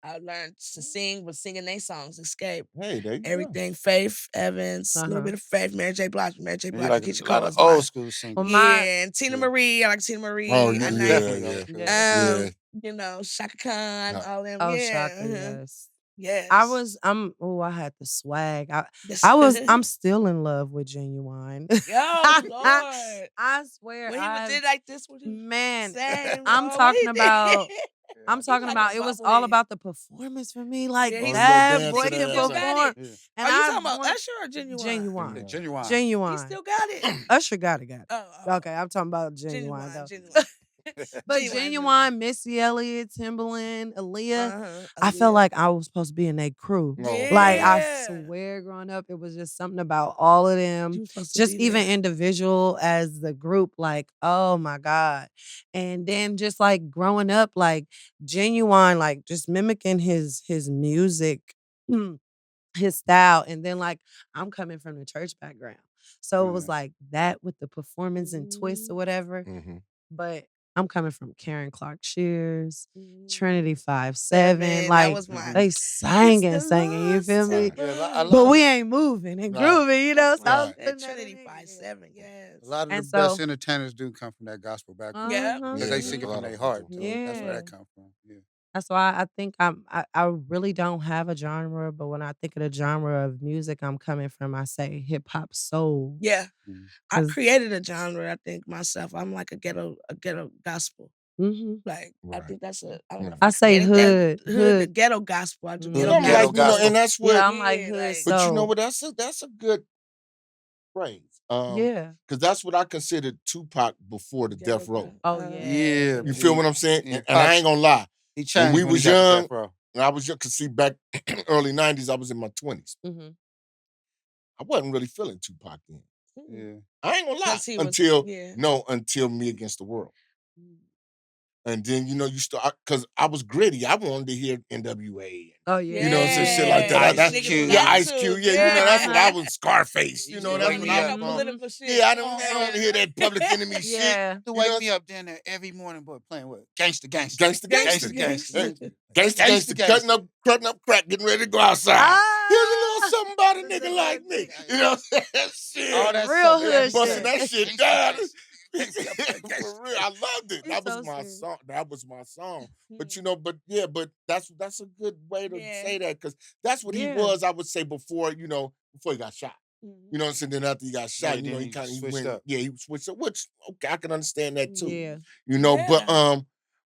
I learned to sing, was singing their songs, Escape. Hey, there you go. Everything, Faith Evans, a little Uh-huh. bit of Faith, Mary J. Blige, You like and a Keisha lot Cole of was old mine. school singers. Well, Yeah, and Tina Yeah. Marie, I like Tina Marie. Oh, I yeah, know- Definitely yeah. old school. Shaka Khan, Yeah. all them. Oh, Yeah. Shaka, yes. Yes. I had the swag. I'm still in love with Genuine. Oh, Lord. I swear, When he did like this, when he man, sang, I'm oh, talking he did. about. I'm He talking like about. a It was all bubbly. about the performance for me. Like Yeah, Oh, he you was- gonna that dance boy to he can that, still son. got perform. it. Yeah. And Are you I talking about wanna- Usher or Genuine? Genuine. Yeah, Genuine. He Genuine. still got it. Usher got it. Oh, Okay, I'm talking about Genuine though. Genuine. But Genuine, Missy Elliott, Timbaland, Aaliyah, Uh-huh. I felt like I was supposed to be in their crew. No. Like I Yeah. swear, growing up, it was just something about all of them. You supposed to Just be even there. individual as the group, like, oh my God. And then just like growing up, like Genuine, like just mimicking his music, his style. And then like I'm coming from the church background. So it was Yeah. like that with the performance and twists or whatever. Mhm. But I'm coming from Karen Clark Shears, Mhm. Trinity 5-7. That Like was mine. they sang and the singing, you feel lost me? Yeah, temper. But we ain't moving and Right. grooving, you know. That's So I was Right. putting that in Trinity there. 5-7, yes. A lot of And the best so- entertainers do come from that gospel background. Yeah. Uh-huh. Because Yeah, they sing a it lot from of their them heart. do. So that's where Yeah. that come from. Yeah. That's why I think I really don't have a genre, but when I think of the genre of music I'm coming from, I say hip hop soul. Yeah. Mhm. I 'Cause- created a genre, I think, myself. I'm like a ghetto gospel. Mhm. Like, I Right. think that's I don't know if I say created that. hood. Ghetto gospel. I do Mhm. ghetto I'm Ghetto like, gospel. and that's what. Yeah, I'm like Yeah, hood like- But you know soul. what? That's a good phrase. Yeah. Because that's what I considered Tupac before the Ghetto Death Row. gospel. Oh Yeah. yeah. You feel what I'm saying? Yeah, And I Pac- ain't gonna lie. He changed we when was he got to young, Death Row. and I was young, cause see, back early '90s, I was in my 20s. Mhm. I wasn't really feeling Tupac then. Yeah. I ain't gonna lie. 'Cause he was- Until Me Against the World. And then, you start, because I was gritty. I wanted to hear NWA. Oh yeah. You know what I'm saying? Shit like that. Ice That's Cube. Yeah, Ice Cube. Yeah, that's what I Yeah. was. Scarface. You That's should what wake me I up. was No on. political shit. Yeah, I don't want to hear that Public Enemy shit. Yeah. To You wake know, me up down there every morning, boy, playing what? Gangsta. Gangsta. Gangsta. Gangsta, Gangsta. cutting up crack, getting ready to go outside. Ah! Here's a little something about a nigga like me. You know what I'm saying? Shit. All that Real stuff hood every busting day. that shit Gangsta, down. gangsta. For real, I loved it. He's That was so my serious. song. That was my song. But Mhm. but that's a good way to Yeah. say that because that's what he Yeah. was. I would say before before he got shot. Mhm. You know what I'm saying? Then after he got Yeah, shot, then he he kind of he switched went, up. yeah, he switched up, which okay, I can understand that too. Yeah. But Yeah.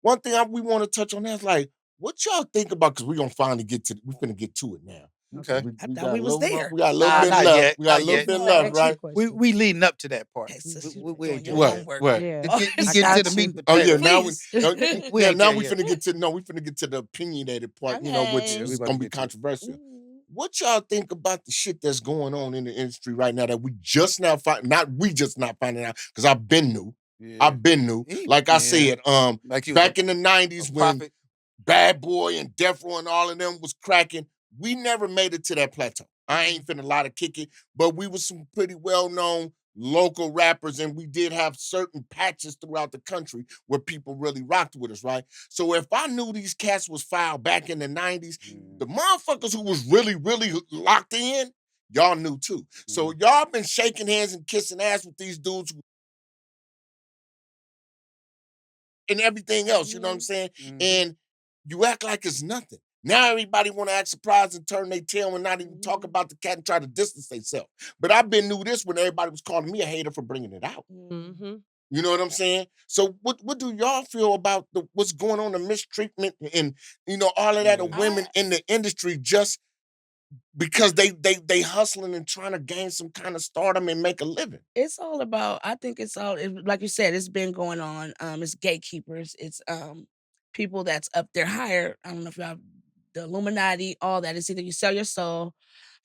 one thing we want to touch on that's like, what y'all think about? Because we're gonna finally we're gonna get to it now. Because Okay. I we thought got we a was little more, there. we got a little bit Not left. yet. We got a Not little yet. bit No, left, ask you a right? question. We leading up to that part. Okay, sis, you We're doing your just What? homework. What? Yeah. we I get to got the you. meat and Oh yeah, potatoes. now we Please. We ain't now there we yet. finna get to the opinionated part, which Yeah, Okay. we is about to gonna be get to it. controversial. Mhm. What y'all think about the shit that's going on in the industry right now that we just now find not we just not finding out because I've been new. Yeah. I've been new. Like I Yeah. said, Like you was back in the a 90s when prophet. Bad Boy and Death Row and all of them was cracking, we never made it to that plateau. I Mm-hmm. ain't finna lie to kick it, but we was some pretty well-known local rappers, and we did have certain patches throughout the country where people really rocked with us, right? So if I knew these cats was filed back in the 90s, the motherfuckers who was really, really locked in, y'all knew too. So y'all been shaking hands and kissing ass with these dudes and everything else, you know what I'm saying? Mm-hmm. And you act like it's nothing. Now everybody want to act surprised and turn their tail and not even talk about the cat and try to distance themselves. But I've been knew this when everybody was calling me a hater for bringing it out. Mm-hmm. You know what I'm saying? So what do y'all feel about what's going on, the mistreatment and all of that of Yeah. women in the industry just because they hustling and trying to gain some kind of stardom and make a living? It's all about I think it's all like you said, it's been going on. It's gatekeepers. It's people that's up there higher. I don't know if y'all the Illuminati, all that. It's either you sell your soul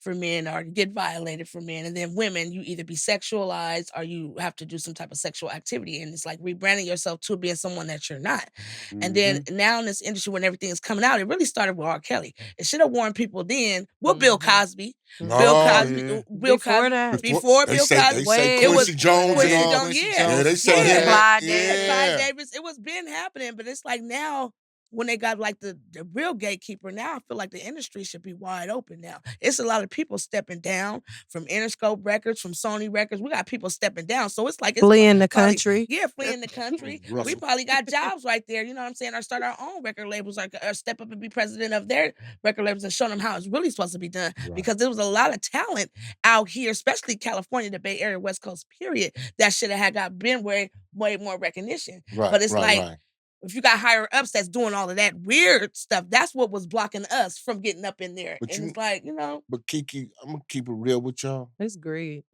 for men or you get violated for men. And then women, you either be sexualized or you have to do some type of sexual activity. And it's like rebranding yourself to being someone that you're not. And then Mm-hmm. now in this industry, when everything is coming out, it really started with R. Kelly. It should have warned people then. Well, Bill Mm-hmm. Cosby. Bill No, Cosby, Yeah. Bill Before Cosby, that, before they Bill say Cosby, way it was Quincy Jones and Quincy all. Jones, Quincy yeah, Yeah, Jones they say before him. yeah, that. Clyde yeah, Davis. Clyde Yeah. Davis. It was been happening, but it's like now when they got like the real gatekeeper, now I feel like the industry should be wide open now. It's a lot of people stepping down from Interscope Records, from Sony Records. We got people stepping down. So it's like it's Fleeing the probably, country. yeah, fleeing the country. We Russell. probably got jobs right there, you know what I'm saying? Or start our own record labels or step up and be president of their record labels and show them how it's really supposed to be done. Right. Because there was a lot of talent out here, especially California, the Bay Area, West Coast, period, that should have had got been way more recognition. Right, But it's right, like right. if you got higher ups that's doing all of that weird stuff, that's what was blocking us from getting up in there. But And you it's like, but Kiki, I'm gonna keep it real with y'all. It's greed.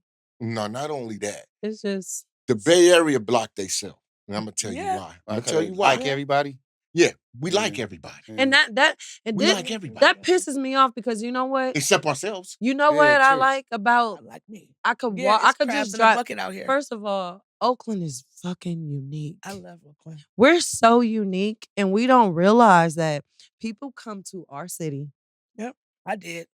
No, not only that. It's just The Bay Area blocked theyself. And I'm gonna tell you yeah, why. I'm gonna Like, tell you why. like Yeah. everybody. Yeah, we Yeah. like everybody. and Yeah. and We this like everybody. that pisses me off because you know what? Except ourselves. You know Yeah, what I true. like about like me. I could Yeah, walk I it's could crabs just in a drive. bucket out here. First of all, Oakland is fucking unique. I love Oakland. We're so unique and we don't realize that people come to our city. Yep, I did.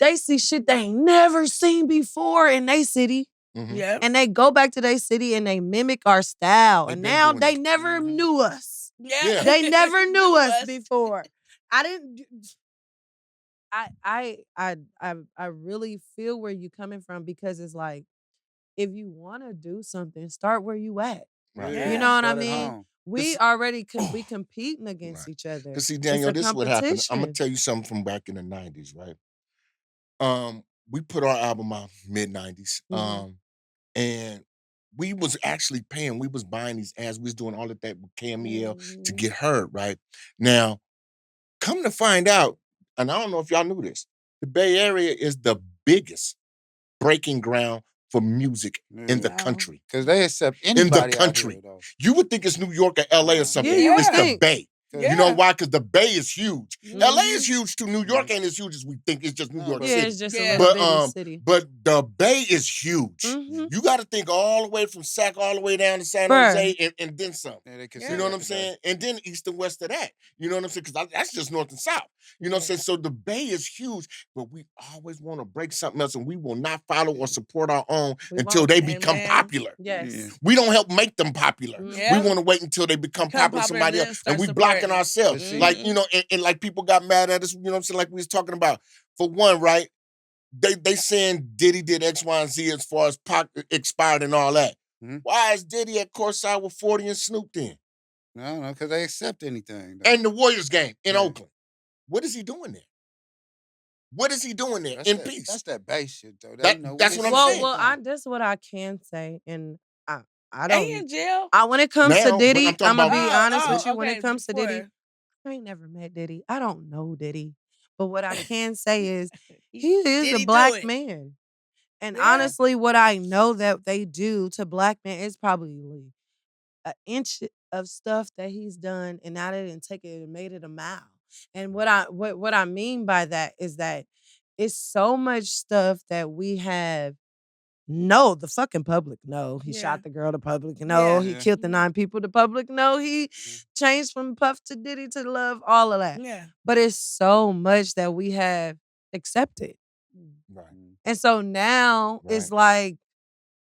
They see shit they ain't never seen before in their city. Mhm. Yep. And they go back to their city and they mimic our style. They And been now doing they that. never Mhm. knew us. Yeah. They never knew us us. before. I didn't. I really feel where you coming from because it's like if you want to do something, start where you at. Right. Yeah. You know what I Start at mean? home. We This- already we competing against Right. each other. Cause see, It's Daniel, a this is what happened. I'm gonna competition. tell you something from back in the 90s, right? We put our album out mid 90s. Mhm. And we was actually paying, we was buying these ads, we was doing all of that with Camille to Mhm. get heard, right? Now, come to find out, and I don't know if y'all knew this, the Bay Area is the biggest breaking ground for music in the Yeah. Wow. country. Because they accept In the anybody out country. here, though. You would think it's New York or LA or Nah. something. Yeah, you would It's the think. Bay. Yeah. You know Yeah. why? Because the Bay is huge. LA Mhm. is huge too. New York ain't as huge as we think. It's just New No, York but- Yeah, City. it's just a Yeah. little But bitty city. but the Bay is huge. Mhm. You got to think all the way from Sac all the way down to San Bruh. Jose and then some. Yeah, they You consider You know what that I'm the saying? And then east and west of that. You know what I'm saying? Because that's just north and south. You know what I'm Yeah. saying? So the Bay is huge, but we always want to break something else and we will not follow or support our own We until won't. they become Amen. popular. Yes. Yeah. We don't help make them popular. Mhm. Yeah. We want to wait until they become popular with somebody then else. start And we blocking supporting. ourselves. But see- Like, Mhm. and like people got mad at us, you know what I'm saying? Like we was talking about. For one, right? They saying Diddy did X, Y, and Z as far as Pac expired and all that. Why is Diddy at courtside with 40 and Snoop then? I don't know, because they accept anything. And the Warriors game in Oakland. What is he doing there? What is he doing there in peace? That's that base shit, though. That's what I'm saying. Well, this is what I can say, and I Ain't he don't. in jail? When it comes to Now, but Diddy, I'm talking I'm gonna about be honest with you. When okay, it comes to Diddy, before. I ain't never met Diddy. I don't know Diddy, but what I can say is He- he is Diddy a do black it. man. And Yeah. honestly, what I know that they do to black men is probably an inch of stuff that he's done, and now they didn't take it and made it a mile. And what I mean by that is that it's so much stuff that we have. No, the fucking public. No, he Yeah. shot the girl. The public. No, he Yeah. killed the 9 people. The public. No, he changed from Puff to Diddy to Love. All of that. Yeah. But it's so much that we have accepted. Right. And so now it's like,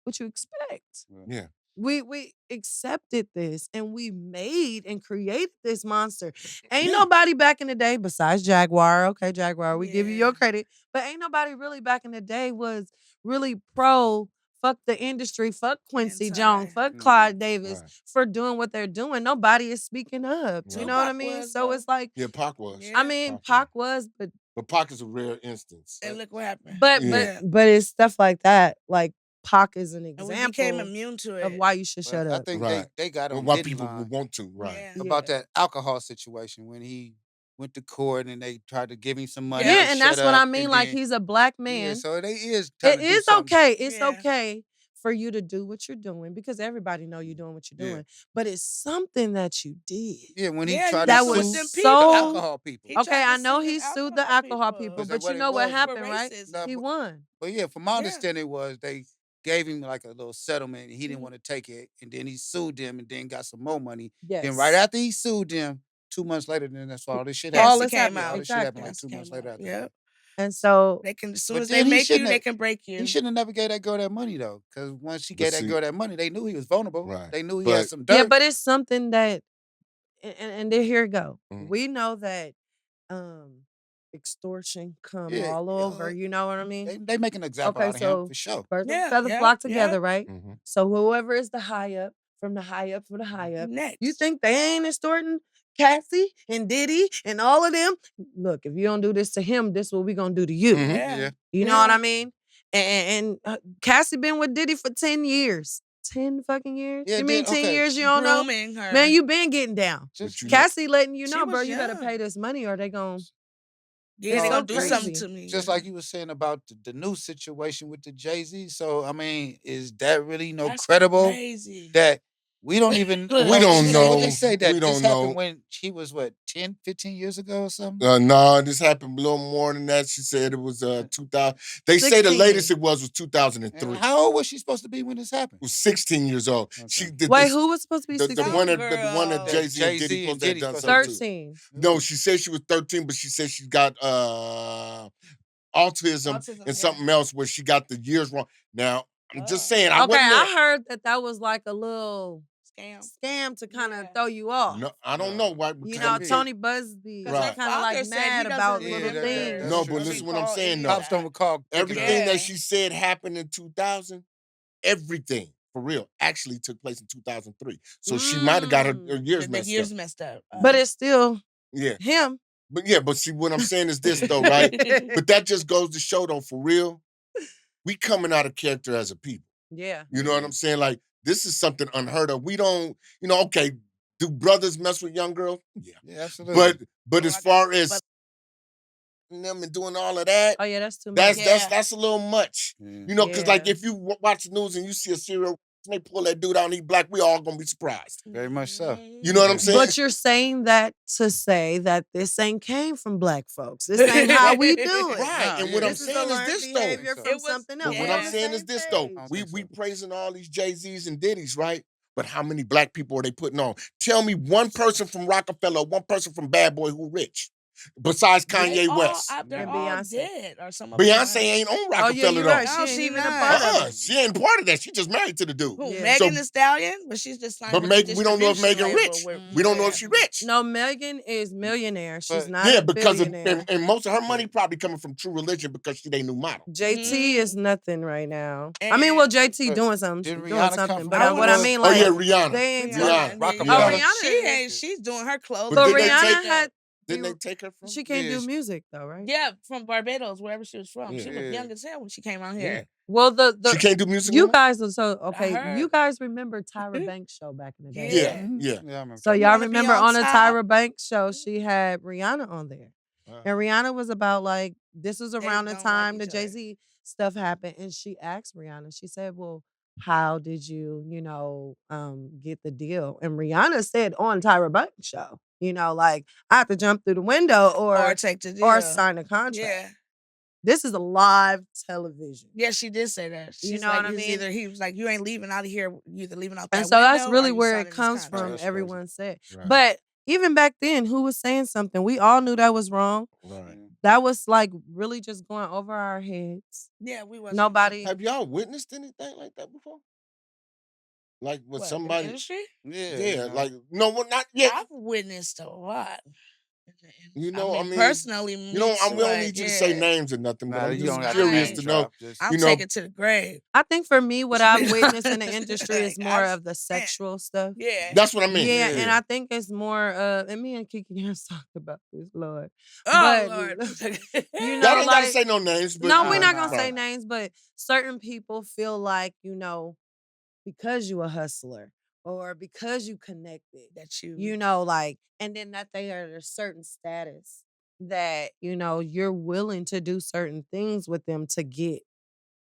what you expect? Yeah. We accepted this and we made and created this monster. Ain't Yeah. nobody back in the day besides Jaguar. Okay, Jaguar, we give you your Yeah. credit. But ain't nobody really back in the day was really pro fuck the industry, fuck Quincy Jones, fuck Clyde Davis for doing what they're doing. Nobody is speaking up. You know what I Tupac mean? was, So though. it's like, Yeah, Pac was. Yeah. I mean, Pac was, but Pac is a rare instance. And look what happened. but Yeah. but it's stuff like that. Like Pac is an And we became example immune to it. of why you should shut I up. think Right. they got on Why Diddy people line would want to, right. Yeah. about that alcohol situation when he went to court and they tried to give him some money. Yeah, to and that's shut what I up, mean. and Like then- he's a black Yeah, man. so they is trying It to do is something. okay. It's Yeah. okay for you to do what you're doing because everybody know you're doing what you're Yeah. doing. But it's something that you did. Yeah, when he Yeah, tried you to That sue was them the people. alcohol people. He Okay, tried to I know sue he them sued the alcohol people, Is that but what you it know what was? happened, For right? racism. He won. But yeah, from my Yeah. understanding was they gave him like a little settlement and he didn't Mhm. want to take it. And then he sued them and then got some more money. Yes. Then right after he sued them, 2 months later, then that's why all this shit Cassie happened. All this came happened. out. All this shit happened like Exactly. 2 months later after that. Yep. And so They can, as soon But as they then he make you, shouldn't they have- can break you. He shouldn't have never gave that girl that money though. Because once she But gave that see- girl that money, they knew he was vulnerable. Right. They knew he had But- some dirt. yeah, but it's something that and then here it go. Mhm. We know that extortion come Yeah, all yeah, over, you know what I mean? they make an example Okay, out of so him for sure. birds of Yeah, a feather yeah, flock yeah. together, right? Mhm. So whoever is the high up, from the high up, from the high up, Next. you think they ain't extorting Cassie and Diddy and all of them? Look, if you don't do this to him, this what we gonna do to you. Mhm. Yeah. Yeah. You know what I mean? And Cassie been with Diddy for 10 years. 10 fucking years? Yeah, you mean then- 10 okay. years you don't know? Grooming her. Man, you been getting down. Just- But you know- Cassie letting you She know, bro, was you better young. pay this money or they gon' yeah, it's they so gonna do something crazy. to me. Just yeah. like you were saying about the new situation with the Jay-Z. So I mean, is that really That's credible? crazy. That we don't even We don't What know. they say that We this don't happened know. when he was what 10, 15 years ago or something? No, this happened a little more than that. She said it was 2000. They say the 16. latest it was And 2003. how old was she supposed to be when this happened? Was 16 years old. Okay. She did Wait, this, who was supposed to be the 16? one that Girl. Jay-Z and Diddy Jay-Z and supposed to have Diddy done supposed something to- to. 13. No, she said she was 13, but she said she got autism Autism, and yeah. something else where she got the years wrong. Now, I'm just saying, I Okay, wasn't there. I heard that was like a little scam to kind of Yeah. throw you off. No, I don't know why. You Could know, be. Tony Busby Because Right. her kind of like father said he mad doesn't about Yeah, little that- things. that's No, true. but That's listen true. what I'm saying, though. Pops don't recall picking Everything up. that Yeah. she said happened in 2000, everything, for real, actually took place in 2003. So she might have got her years The messed years up. messed up. But it's still Yeah. him. But see, what I'm saying is this, though, right? But that just goes to show, though, for real, we coming out of character as a people. Yeah. You know what I'm saying? Like, this is something unheard of. We don't, okay, do brothers mess with young girls? Yeah. Yeah, absolutely. But Oh, as I got far you. as But- them and doing all of that, Oh yeah, that's too much. that's a little much. Yeah. You know, because like Yeah. if you watch the news and you see a serial and they pull that dude out and he black, we all gonna be surprised. Very much so. You know what I'm saying? But you're saying that to say that this ain't came from black folks. This ain't how we do it. Right. Nah, and yeah. what I'm This is a saying is learned this, behavior though. from It was- something But else. what We're I'm on the saying is same this, though. page. don't We think so. praising all these Jay-Z's and Diddy's, right? But how many black people are they putting on? Tell me one person from Rockefeller, one person from Bad Boy who rich. Besides They Kanye all West. they're And all Beyonce. dead or some of them Beyonce are. ain't on Oh, yeah, Rockefeller you're though. right. No, She ain't she even a not. part of it. She ain't part of that. She just married to the dude. Who, Yeah. Megan So- Thee Stallion? But she's just signed But with the we don't know if distribution Megan label rich. with- We don't know if yeah. she rich. No, Megan is millionaire. She's But- not Yeah, a because of billionaire. and most of her money probably coming from True Religion because she they new model. JT is nothing right now. I And- mean, well, JT But doing something. didn't She's doing Rihanna come something. from But that? what I Oh, mean, Oh like, yeah, Rihanna. they ain't Rihanna. Rockefeller. Oh, Yeah, Rihanna she's doing her clothes. But But did they Rihanna take- had. Didn't they take her from? She can't do Yeah. music though, right? Yeah, from Barbados, wherever she was from. Yeah. She was Yeah. young as hell when she came out Yeah. here. Well, the She can't do music. you no more? guys are so okay. heard. You guys remember Tyra Banks show back in the day? Yeah, Yeah. yeah. Yeah, I remember. So that. y'all Wanna Be remember on on the Top? Tyra Banks show, she had Rihanna on there. And Rihanna was about like, this was around the don't like time the each other. Jay-Z stuff happened. And she asked Rihanna, she said, well, how did you, get the deal? And Rihanna said on Tyra Banks show, like I have to jump through the window Or or take the deal. or sign a contract. Yeah. This is a live television. Yeah, she did say that. She's know like, what I mean? he was like, you ain't leaving out of here. You either leaving out that And so that's window or really you where signing it this comes contract. from. That's crazy. Everyone said. Right. But even back then, who was saying something? We all knew that was wrong. Right. That was like really just going over our heads. Yeah, we was Nobody. Have y'all witnessed anything like that before? Like with What, in the somebody? industry? Yeah. Yeah, like no, well, not yet. I've witnessed a lot. You know, I mean, personally, You know, we don't need you to say names or nothing, but Nah, I'm you just don't have curious name to know. drop, just- I'm you know- taking to the grave. I think for me, what I've witnessed in the Like, industry is more of the sexual stuff. Yeah. That's what I mean. Yeah, and I think it's more and me and Kiki have talked about this, Lord. Oh, But, Lord. you Y'all know, don't gotta like, say no names, but no, Nah, we're not nah, gonna say nah. names, but certain people feel like, because you a hustler or because you connected, that you. like, and then that they are at a certain status that, you're willing to do certain things with them to get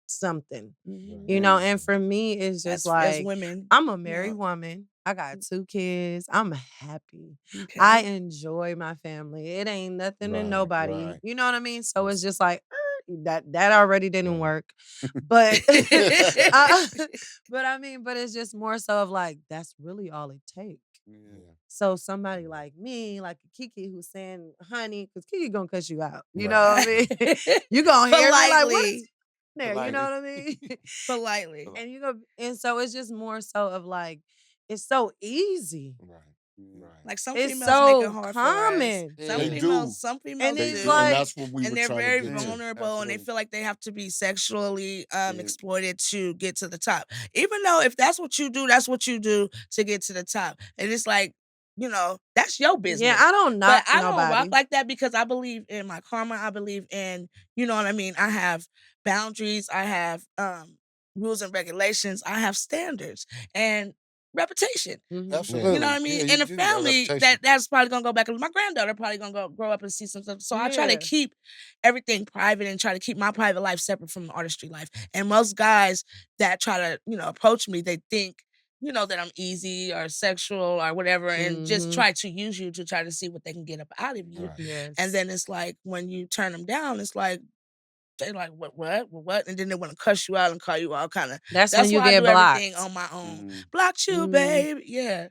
something. And for me, it's just That's like as women. I'm a married know. woman. I got 2 kids. I'm happy. Okay. I enjoy my family. It ain't nothing to Right, nobody. right. You know what I mean? So it's just like that already didn't Right. work. But but it's just more so of like that's really all it takes. Yeah. So somebody like me, like Kiki, who's saying, honey, because Kiki gonna cuss you out. You Right. know what I mean? You gonna hear me like, what is Politely. there? You know what I mean? Politely. And so it's just more so of like, it's so easy. Right. Right. Like some It's females so make it hard common. for us. Some They females, do. some females They it's do, do. and like- that's what we And were they're trying very to get to. vulnerable and they Absolutely. feel like they have to be sexually Yeah. exploited to get to the top. Even though if that's what you do, that's what you do to get to the top. And it's like, that's your business. Yeah, I don't But knock I don't nobody. rock like that because I believe in my karma. I believe in, you know what I mean? I have boundaries. I have rules and regulations. I have standards and reputation. Mhm. Absolutely. You know what I mean? Yeah, In a you got family, reputation. that's probably gonna go back. My granddaughter probably gonna grow up and see some stuff. So I try to Yeah. keep everything private and try to keep my private life separate from the artistry life. And most guys that try to, approach me, they think, that I'm easy or sexual or whatever, and just Mhm. try to use you to try to see what they can get up out of you. Right. Yes. And then it's like when you turn them down, it's like they're like, what? And then they want to cuss you out and call you all kind of. that's That's when you why I get do blocked. everything on my own. Mhm. Blocked you, Mhm. babe. Yeah.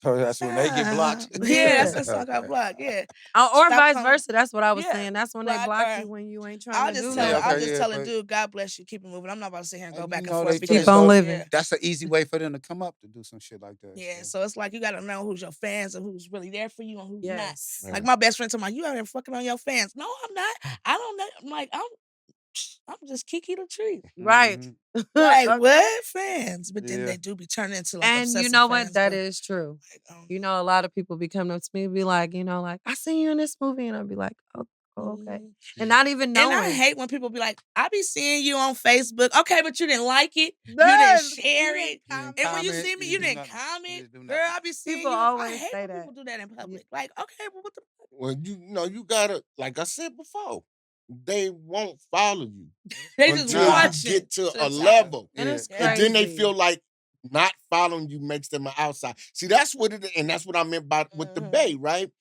So that's when they get blocked. Yeah, that's that song got blocked. Yeah. Or Stop vice calling- versa. That's what I was Yeah, saying. That's when they block block her. you when you ain't I'll trying to just do tell Yeah, her, nothing. I'll okay, just yeah, tell her, but- dude, God bless you, keep it moving. I'm not about to sit here and go And back you and know, forth they because Keep on so- living. Yeah. That's an easy way for them to come up to do some shit like that. Yeah, so it's like you gotta know who's your fans and who's really there for you and who's Yes. not. Like my best friend told me, you out here fucking on your fans. No, I'm not. I don't know. I'm like, I'm just Kiki Latrice. Right. Mhm. Like what fans? But then Yeah. they do be turning into like And you obsessive know what? fans, That though. is true. Like, A lot of people be coming up to me and be like, like, I seen you in this movie. And I'll be like, oh, okay. And not even knowing. And I hate when people be like, I be seeing you on Facebook. Okay, but you didn't like it. You Yes, didn't share you it. didn't And when you comment, see me, you you do didn't nothing. You comment. just do Girl, nothing. I be seeing People you. I always hate say when that. people do that in public. Like, okay, well, what the fuck? Well, you gotta, like I said before, they won't follow you They just until you watch get to the a top. level. And Yeah. it's Yeah. And then they crazy. feel like not following you makes them an outside. See, that's what it is, and that's what I meant by with the Mhm. Bay, right?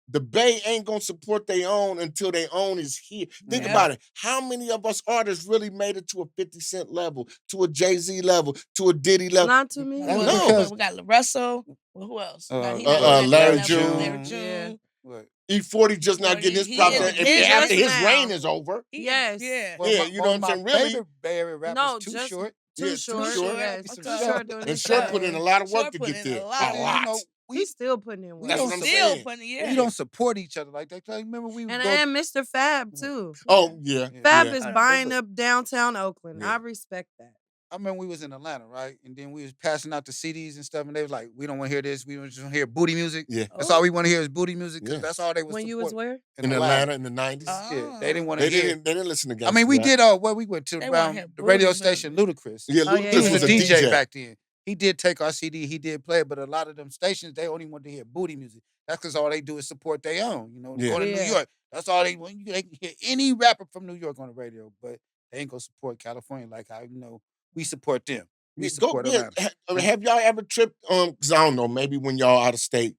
The Bay ain't gonna support their own until their own is here. Think Yeah. about it. How many of us artists really made it to a 50 Cent level, to a Jay-Z level, to a Diddy level? Not too many. That's Well, No. because- we got Russell. Well, who else? He Uh, not even on that Larry level. June. Larry Yeah. June. What? E40 just not getting his He props in the after his now. reign is over. Yes. Yeah. Well, Yeah, my, you know one what of I'm my saying? Really? favorite Bay Area rappers, No, Too just Short. Too Yeah, Too Short. Short. Yes. Some Too Okay. stuff. Short doing And his Short put in a thing. lot of work Short to put get in there. a A lot of You work. know, lot. He's still putting in work. That's don't what I'm Still saying. putting, we yeah. don't support each other like that. Like, remember we would And go. Mr. Fab too. Oh, yeah. Yeah. Fab Yeah. is Oh, buying look. up downtown Oakland. Yeah. I respect that. I remember we was in Atlanta, right? And then we was passing out the CDs and stuff, and they was like, "We don't want to hear this. We just want to hear booty music. Yeah. That's all we want to hear is booty music, because Yeah. that's all they was When you was supporting." where? In Atlanta in the 90s. Yeah, they didn't want to They hear. didn't listen to I mean, gangsta we rap. did. Well, we went to They wanna hear the radio booty station, music. Ludacris. Yeah, Oh, yeah, He Ludacris was was a a DJ DJ. back then. He did take our CD. He did play it, but a lot of them stations, they only want to hear booty music. That's because all they do is support their own. You know, Yeah. going to New Yeah. York. That's all they want. They can hear any rapper from New York on the radio, but they ain't gonna support California like how we support them. We support Atlanta. Have y'all ever tripped? Because I don't know, maybe when y'all out of state,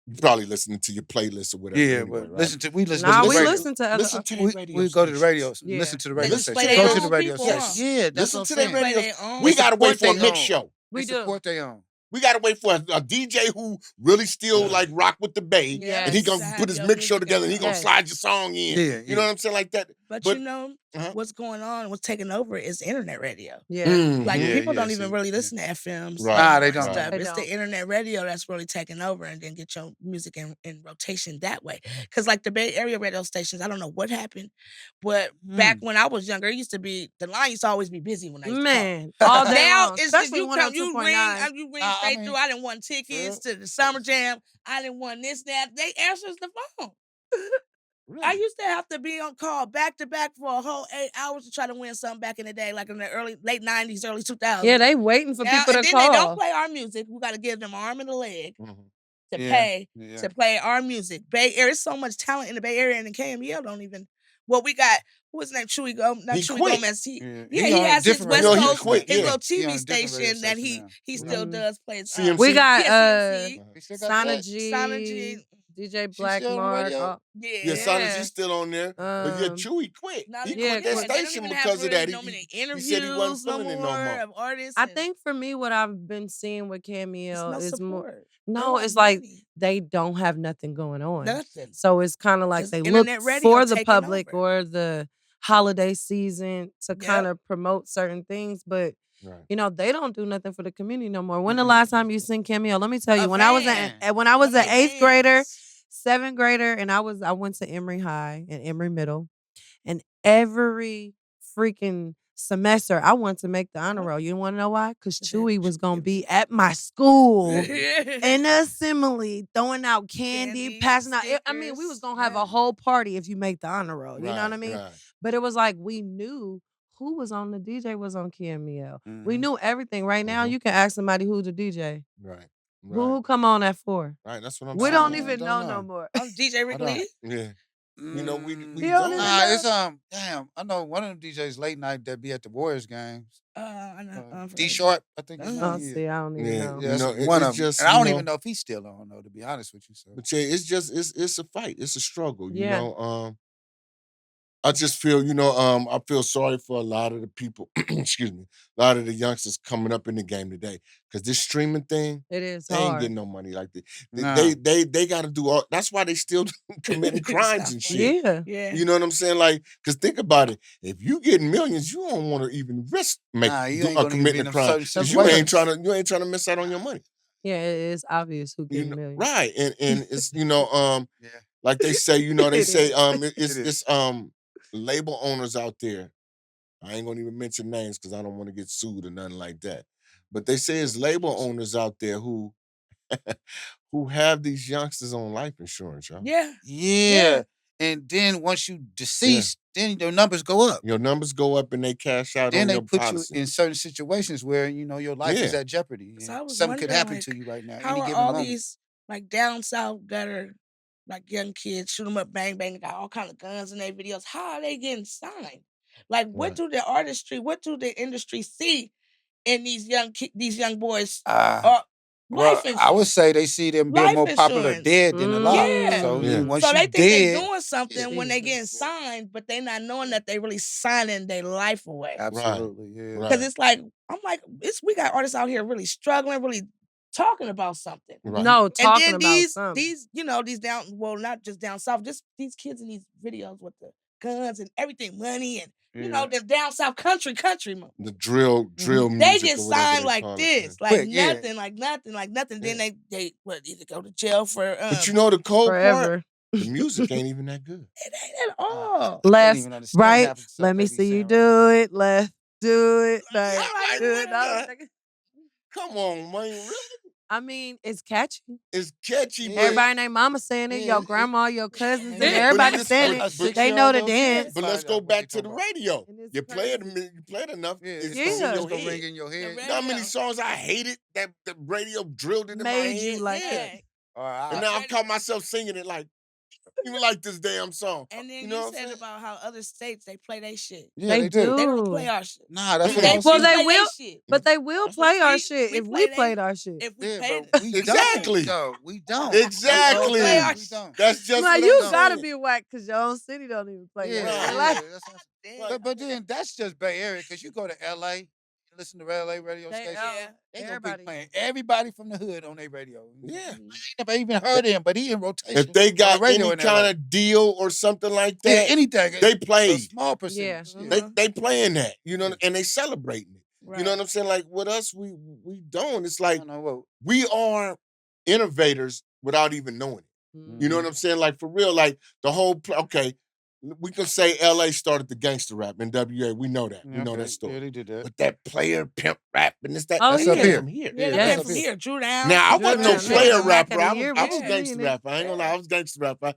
you probably listening to your playlist or whatever. Yeah, anyway, but right? we listen Nah, to the we radio. listen to other. Listen to their radio We go to the radio, stations. Yeah. listen to the They radio just station. play their Go to own the radio people, station. huh? Yeah, that's Listen what I'm to their saying. Play radio. their own. We gotta wait support for a their mix own. show. We They do. support their own. We gotta wait for a DJ who really still like rock with the Bay, Yeah, and he Yes. to gonna have put his your mix show music together, and he in gonna Yes. slide your song in. Yeah, You know what I'm saying, like that. But, But you know, uh-huh. what's going on, what's taking over is internet radio. Yeah. Like, Yeah, people yeah, don't even see, really yeah. listen to FMs Right, Nah, anymore they and don't. stuff. They It's don't. the internet radio that's really taking over, and then get your music in rotation that way. Because, like, the Bay Area radio stations, I don't know what happened, but back when I was younger, it used to be, the line used to always be busy when I used to call. Man, all day Now long. it's Especially you come, you ring 102.9. straight mean, through. I didn't want tickets to the summer jam. I didn't want this, that. They answers the phone. I really, used to have to be on call back to back for a whole 8 hours to try to win something back in the day, like in the late 90s, early 2000s. Yeah, they waiting for Now, people to and then they don't call. play our music. We got to give them arm and a leg Mhm. to Yeah, pay yeah. to play our music. Bay Area, there's so much talent in the Bay Area, and the KMEL don't even. Well, we got, who is his name? Chewy Gomez. Not He Chewy quit. Gomez. Yeah, He on a has his different West radio he Coast, quit, his yeah. little He on TV a different radio station that station now. he still Mhm. does play. CMC. We got CMC. He still got Sana that? Sana G, G. DJ She Black still on the Mark. radio? Yeah, Sana Yeah. G's still on there, but yeah, Um, Chewy quit. Now He they Yeah, quit that don't, quit. they don't station even have because of really that. no many He said he wasn't interviews no feeling it no more more. of artists. I and think for me, what I've been seeing with it's Cameo no is more. support. They No, want it's like money. they don't have nothing going on. Nothing. So it's kind of like It's they look internet radio for the taking public over. or the holiday season to kind Yep. of promote certain things, but Right. they don't do nothing for the community no more. When the last time you seen Cameo? Let me tell you, A when I was van. when I was Them an the 8th grader, vans. 7th grader, and I went to Emory High and Emory Middle, and every freaking semester I wanted to make the honor roll. You want to know why? Because That Chewy was gonna Chewy be at my school was- in the assembly, throwing out candy, Candy, passing out. I mean, we was stickers, gonna have yeah. a whole party if you make the honor roll. You know what I Right, mean? right. But it was like we knew who was on the DJ was on KMEL. We Mhm. knew everything. Right now, Mhm. you can ask somebody who's the DJ. Right. Who Right. come on at 4? Right. That's what I'm We saying. don't I even don't know no know. more. I'm DJ Rick I don't. Lee. Yeah. You know, we You don't don't. even Nah, know? it's damn. I know one of them DJs late night that be at the Warriors games. I know. I D forgot. Short, I think his Uh-huh. Oh, name is. see, I don't even Yeah, know. Yeah, you that's know, one it's of them. just, And I you don't know, even know if he's still on though, to be honest with you. So but yeah, it's just it's a fight. It's a struggle. You Yeah. know, I just feel, I feel sorry for a lot of the people, excuse me, a lot of the youngsters coming up in the game today. Cause this streaming thing, It is they ain't hard. getting no money like that. Nah. They gotta do all that's why they still committing crimes Stop and playing. shit. Yeah. Yeah. You know what I'm saying? Like, cause think about it. If you getting millions, you don't want to even risk you ain't gonna even be committing in a them crime. certain Cause you ain't situations. trying to miss out on your money. Yeah, it is obvious who You getting know, millions. right. And it's, Yeah. like they say, they It say is. it's label owners out there. I ain't gonna even mention names because I don't want to get sued or nothing like that. But they say it's label owners out there who who have these youngsters on life insurance, y'all. Yeah. Yeah. And then once you deceased, then your numbers go up. Your numbers go up and they cash out Then on they your put policy. you in certain situations where your life is Yeah. at jeopardy. So I And was something could wondering, happen like, to you right now, how any are given all moment. these like down south gutter, like young kids, shoot them up, bang bang, got all kind of guns in their videos. How are they getting signed? Like, what Right. do the artistry, what do the industry see in these young boys? Well, Life I would insurance. say they see them being Life more popular insurance. dead than alive. Yeah. So Yeah. once So you they think dead, they're doing something when they getting Jesus. signed, but they not knowing that they really signing their life away. absolutely, yeah. Because Right. it's like, I'm like, we got artists out here really struggling, really talking about something. Right. No, And talking then about something. these, you know, these down, well, not just down south, just these kids in these videos with the guns and everything, money and you know, Yeah. the down south country The drill they music get or whatever signed they like call it. this, like Quick, yeah. nothing, like nothing, like nothing. Then Yeah. they what either go to jail for But you know the cold part? Forever. The music ain't even that good. it ain't at all. I can't Left, even understand right. half the stuff Let me they be see you saying right do it. Left, do it. Yeah, Like, like, do it. what No, the- Come on, man. Really? I mean, it's catchy. It's catchy, Yeah. but Everybody and their mama saying it. Yeah, Your grandma, your cousins, and Yeah. everybody But saying listen, it. but- They know the 6-year-old little kid dance. But let's find go out what back they to the talking about. radio. And it's You play it, crazy. you play it enough. Yeah, It's Yeah. in your it's gonna head. ring in your head. The You know how many radio. songs I hated that the radio drilled it in my Made head? you like Yeah. that. Or And I, now I've caught myself singing it like, even like this damn song. And then You know you what I'm said saying? about how other states they play their shit. yeah, They they do. They don't play Ooh. our shit. Nah, that's what They, I'm we Well, saying. they play will, they shit. but they will That's what play our we- shit we if play we they- played our shit. If we Yeah, paid but we Exactly. don't. Though. We don't. Exactly. play our We don't. That's just Like, what you I'm gotta saying. be whack because your own city don't even play Yeah, that. Right. shit. yeah, Like, that's what I'm saying. Damn. But then that's just Bay Area because you go to LA, you listen to LA radio they, station, Yeah. they gonna be everybody. playing everybody from the hood on their radio. Yeah. I ain't never even heard him, but he in rotation. If they on got the radio any in kind LA. of deal or something like Yeah, that, anything. they A play. small percentage. Yeah. Yeah. They playing that, you know, Yeah. and they celebrating it. Right. You know what I'm saying? Like with us, we don't. It's I like don't know what. we are innovators without even knowing it. You know what I'm saying? Like for real, like the whole okay, we can say LA started the gangster rap, NWA. We know that. We know Okay, that story. Yeah, they did that. But that player pimp rap and this that Oh, that That's up came here. from here. Yeah, Yeah, that that's came up from here. here. Drew Down. Now I Drew wasn't no Down, player nigga, Mac of rapper. the I year, was what you gangster mean? rapper. I ain't gonna lie, I was gangster rapper.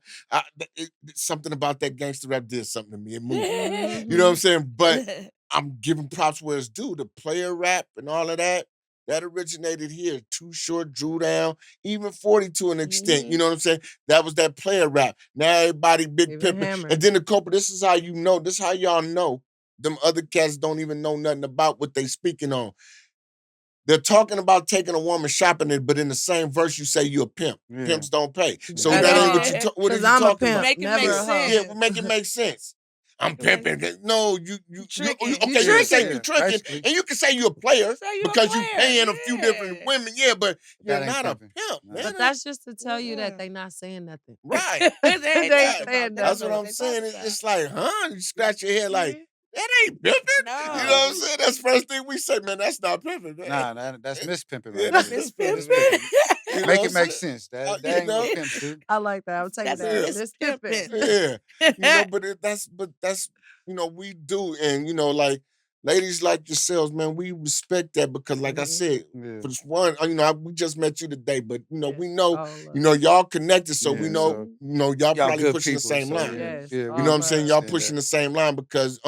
Something about that gangster rap did something to me. It moved me. You know what I'm saying? But I'm giving props where it's due. The player rap and all of that, that originated here. Too Short, Drew Down, even 40 to an extent. You know what I'm saying? That was that player rap. Now everybody big Even pimping. Hammer. And then the culprit, this is how you know, this is how y'all know them other cats don't even know nothing about what they speaking on. They're talking about taking a woman shopping, but in the same verse you say you a pimp. Yeah. Pimps don't pay. So At that ain't all. what you what are 'Cause you I'm a talking pimp, about? Make it never make a hoe. sense. Yeah, make it make sense. I'm Make it pimping. No, you tricking. okay, You you can say tricking. you tricking, Basically. and you can say you're a player Say you a because you player, paying a few different yeah. women, yeah, but you're That ain't not a pimping. pimp, No. man. But that's just to tell you Yeah. that they not saying nothing. right. they ain't They ain't talking saying about That's that. what I'm They saying. talking about. It's like, huh? You scratch your head like, Yeah. that ain't pimping. No. You know what I'm saying? That's the first thing we say, man, that's not pimping, man. Nah, that's mispimping Yeah, right that's there. Miss mispimping. Pimpin'. You know Make what it I'm make saying? sense. That You ain't know? what pimps do. I like that. I'm taking That's that. Miss Miss Pimpin'. Pimpin'. Yeah. You know, but that's you know, we do. And you know, like ladies like yourselves, man, we respect that because like I said, Yeah. for this one, you know, we just met you today, but you know, Yes, we know, all love. you know, y'all connected, so we Yeah, know, so you know, y'all y'all probably good pushing people. the same So line. yeah, Yes, yeah, You all know what I'm saying? Y'all love. understand pushing that. the same line because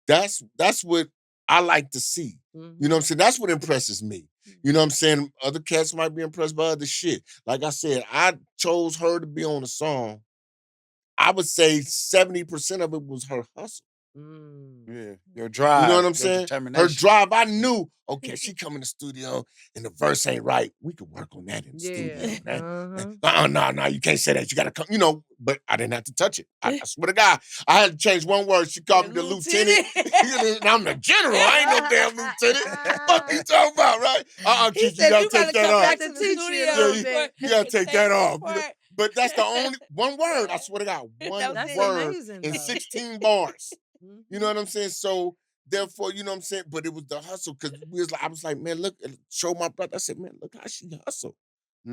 that's what I like to see. You know what I'm saying? That's what impresses me. You know what I'm saying? Other cats might be impressed by other shit. Like I said, I chose her to be on the song. I would say 70% of it was her hustle. Yeah, your You drive, know what I'm your saying? Her determination. drive, I knew, okay, she come in the studio and the verse ain't right. We could work on that in the studio. Yeah. Man. Uh-huh. No, you can't say that. You gotta come, you know, but I didn't have to touch it. I swear to God, I had to change one word. She called me the lieutenant. And I'm the general. I ain't no damn lieutenant. Fuck you talking about, right? He Kiki, you said gotta you take gotta that come off. back to to the teach you a studio little Yeah, bit. you gotta take that off. You know, part. but that's the only one word. I swear to God, one That's word amazing, in though. 16 bars. Mhm. You know what I'm saying? So therefore, you know what I'm saying? But it was the hustle because I was like, man, look, show my brother. I said, man, look how she hustle.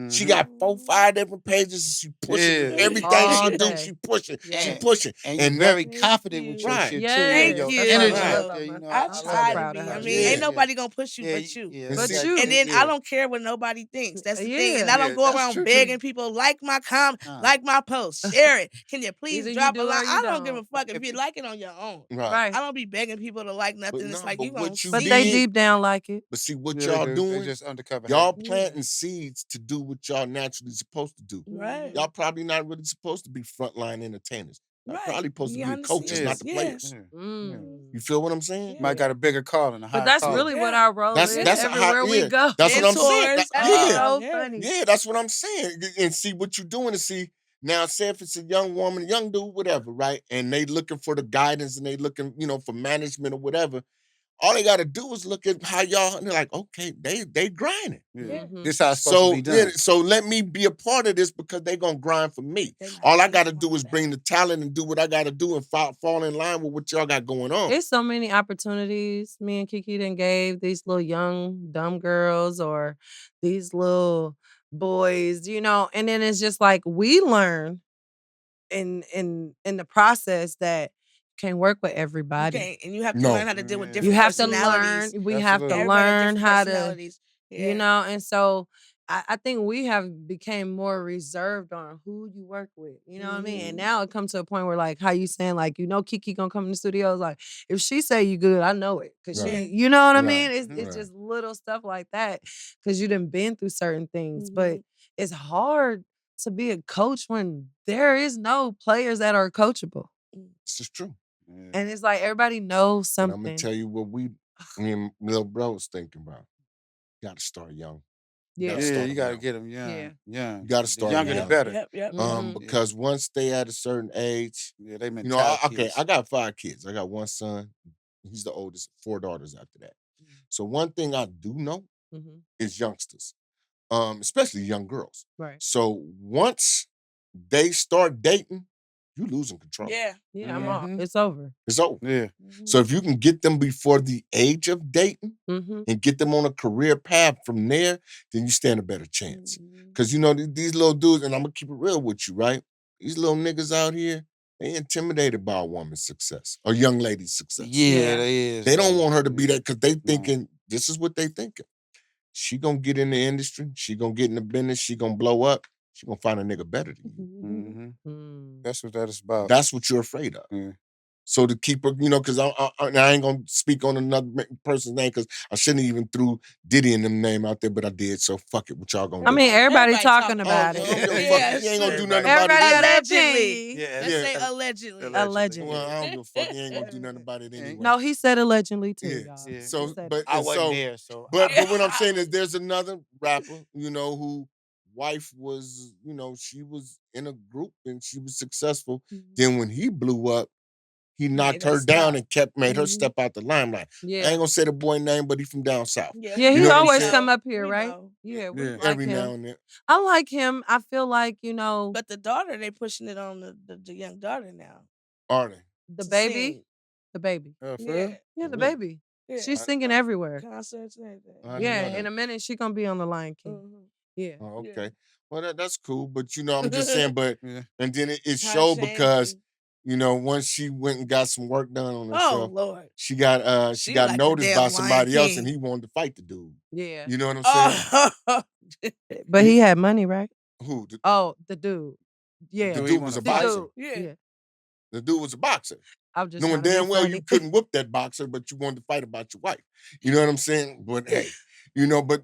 She got 4, 5 different pages and she pushing Yeah. everything All she do. day. She pushing, she Yes. pushing. And you're And very Thank confident with your you. Right. shit too. Yes. Your you. energy Right. up there, you know. I I'm so try to proud be. of I her. mean, Yeah. ain't nobody gonna push you Yeah, but you. yeah, And But see- you. And then yeah. I don't care what nobody thinks. That's the thing. And Yeah. I don't Yeah, go that's around true, too. begging people like my Nah. like my post, share it. Can you please Either you drop a do or line? you I don't give a don't. fuck if you like it on your own. right. Right. I don't be begging people to like nothing. It's no, like but you gonna what you But see they did- it. deep down like it. But see what Yeah, y'all they doing? just undercover. Y'all hate. planting seeds to do what y'all naturally supposed to do. Right. Y'all probably not really supposed to be frontline entertainers. Y'all Right. probably supposed to be Behind the the coaches, scenes. not the Yeah. players. Yeah. Mm. You feel what I'm saying? Yeah. Might got a bigger calling, a higher But that's calling. really what Yeah. our role is That's a high- everywhere we yeah. go. That's what I'm saying. Mentors, That's Yeah. so yeah. funny. Yeah, that's what I'm saying. And see what you're doing to see. Now, say if it's a young woman, young dude, whatever, right? And they looking for the guidance and they looking, you know, for management or whatever. all they gotta do is look at how y'all, and they're like, okay, they grinding. Yeah. Mhm. This how it's supposed to So be done. so let me be a part of this because they gonna grind for me. They not All I gonna gotta want do is that. bring the talent and do what I gotta do and fall in line with what y'all got going on. It's so many opportunities me and Kiki done gave these little young dumb girls or these little boys, you know, and then it's just like we learn in the process that you can't work with You everybody. can't, and you have to No. learn how to deal with Yeah. You different have to learn. personalities. We have to Absolutely. Everybody got learn different how to, personalities. you Yeah. know, and so I think we have became more reserved on who you work with. You know what I mean? And Mhm. now it comes to a point where like how you saying, like, you know, Kiki gonna come in the studio. It's like, if she say you good, I know it. Cause Right. she, you know what I Right. mean? It's Mhm. just little stuff like that. Cause you done been through certain things. But Mhm. it's hard to be a coach when there is no players that are coachable. This is true. Yeah. And it's like everybody knows But I'm gonna something. tell you what me and little bro was thinking about. You gotta start young. You Yeah. gotta Yeah, start you 'em gotta young. get them young. Yeah. Young. You gotta The start 'em younger the young. better. Yep. Mhm. Because once they at a certain age, Yeah, they you know, mentality. okay, I got 5 kids. I got one son. He's the oldest, 4 daughters after that. So one thing I do know Mhm. is youngsters, especially young girls. Right. So once they start dating, you losing control. Yeah. Yeah, I'm off. Mhm. It's over. It's over. Yeah. So if you can get them before the age of dating Mhm. and get them on a career path from there, then you stand a better chance. Mhm. Because you know these little dudes, and I'm gonna keep it real with you, right? These little niggas out here, they intimidated by a woman's success, a young lady's success. Yeah, Yeah. they is. They don't though. want her to be Yeah. that because they No. thinking this is what they thinking. She gonna get in the industry, she gonna get in the business, she gonna blow up, she gonna find a nigga better than you. Mhm. Mhm. Mm. That's what that is about. That's what you're afraid of. Yeah. So to keep her, you know, because I ain't gonna speak on another person's name because I shouldn't even threw Diddy and them name out there, but I did. So fuck it, what y'all gonna I do? mean, everybody Everybody talking talking. about I it. don't give a Yeah, fuck. He ain't gonna do nothing everybody- about it. Everybody got anyway. their Allegedly. opinion. Yeah. Let's Yeah. say allegedly. Allegedly. Well, I don't give a fuck. He ain't gonna do nothing about it anyway. No, he said allegedly too, Yeah. y'all. Yeah. He So, said but it. I and wasn't so, there, so but I, what I'm saying is, there's another rapper, you know, who wife was, you know, she was in a group and she was successful. Then when he blew up, he knocked Made her her down stop. and made her Mhm. step out the limelight. I Yeah. ain't gonna say the boy name, but he from down south. Yeah, Yeah, You he know what I'm always saying? come up here, We right? know. Yeah, we Yeah. like Every him. now and then. I like him. I feel like, you know, But the daughter, they pushing it on the young daughter now. Are they? the to baby. sing. The baby. for Yeah. real? Yeah, the Really? baby. Yeah. She's I- singing everywhere. Concerts and everything. I didn't Yeah, know in that. a minute she gonna be on the Lion King. Mhm. Yeah. Oh, Yeah. okay. Well, that's cool. But you know, I'm just saying. But Yeah. and then it Time showed because changing. you know once she went and got some work done on Oh herself, Lord. she got She got like the noticed by damn Lion somebody else, and King. he wanted to fight the dude. Yeah. You know what I'm saying? Oh. But he had money, right? Who? Oh, the dude. Yeah. The Do he dude was wanna a The fight? boxer. dude. Yeah. Yeah. The dude was a boxer. I'm just Knowing trying to be damn well you funny. couldn't whoop that boxer, but you wanted to fight about your wife. You know what I'm saying? But hey, you know, but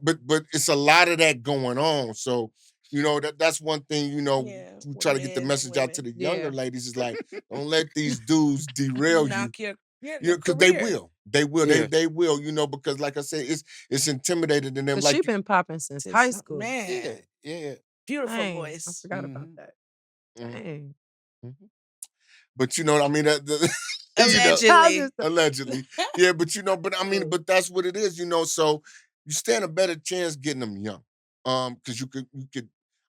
it's a lot of that going on. So, you know, that's one thing, you know, Yeah. we With try to get the men and message out to women. the younger Yeah. ladies is like, don't let these dudes derail you. Knock your You know, your because they career. will. They will. Yeah. They will, you know, because like I said, it's intimidated in them. Cause Like she been popping since Since high school. Man. Yeah. Yeah. Beautiful Dang, I voice. forgot about Mhm. that. Mhm. Dang. But you know, I mean, you know, I Allegedly. just allegedly. Yeah, but you know, but I mean, Ugh. but that's what it is, you know. So you stand a better chance getting them young. Because you could,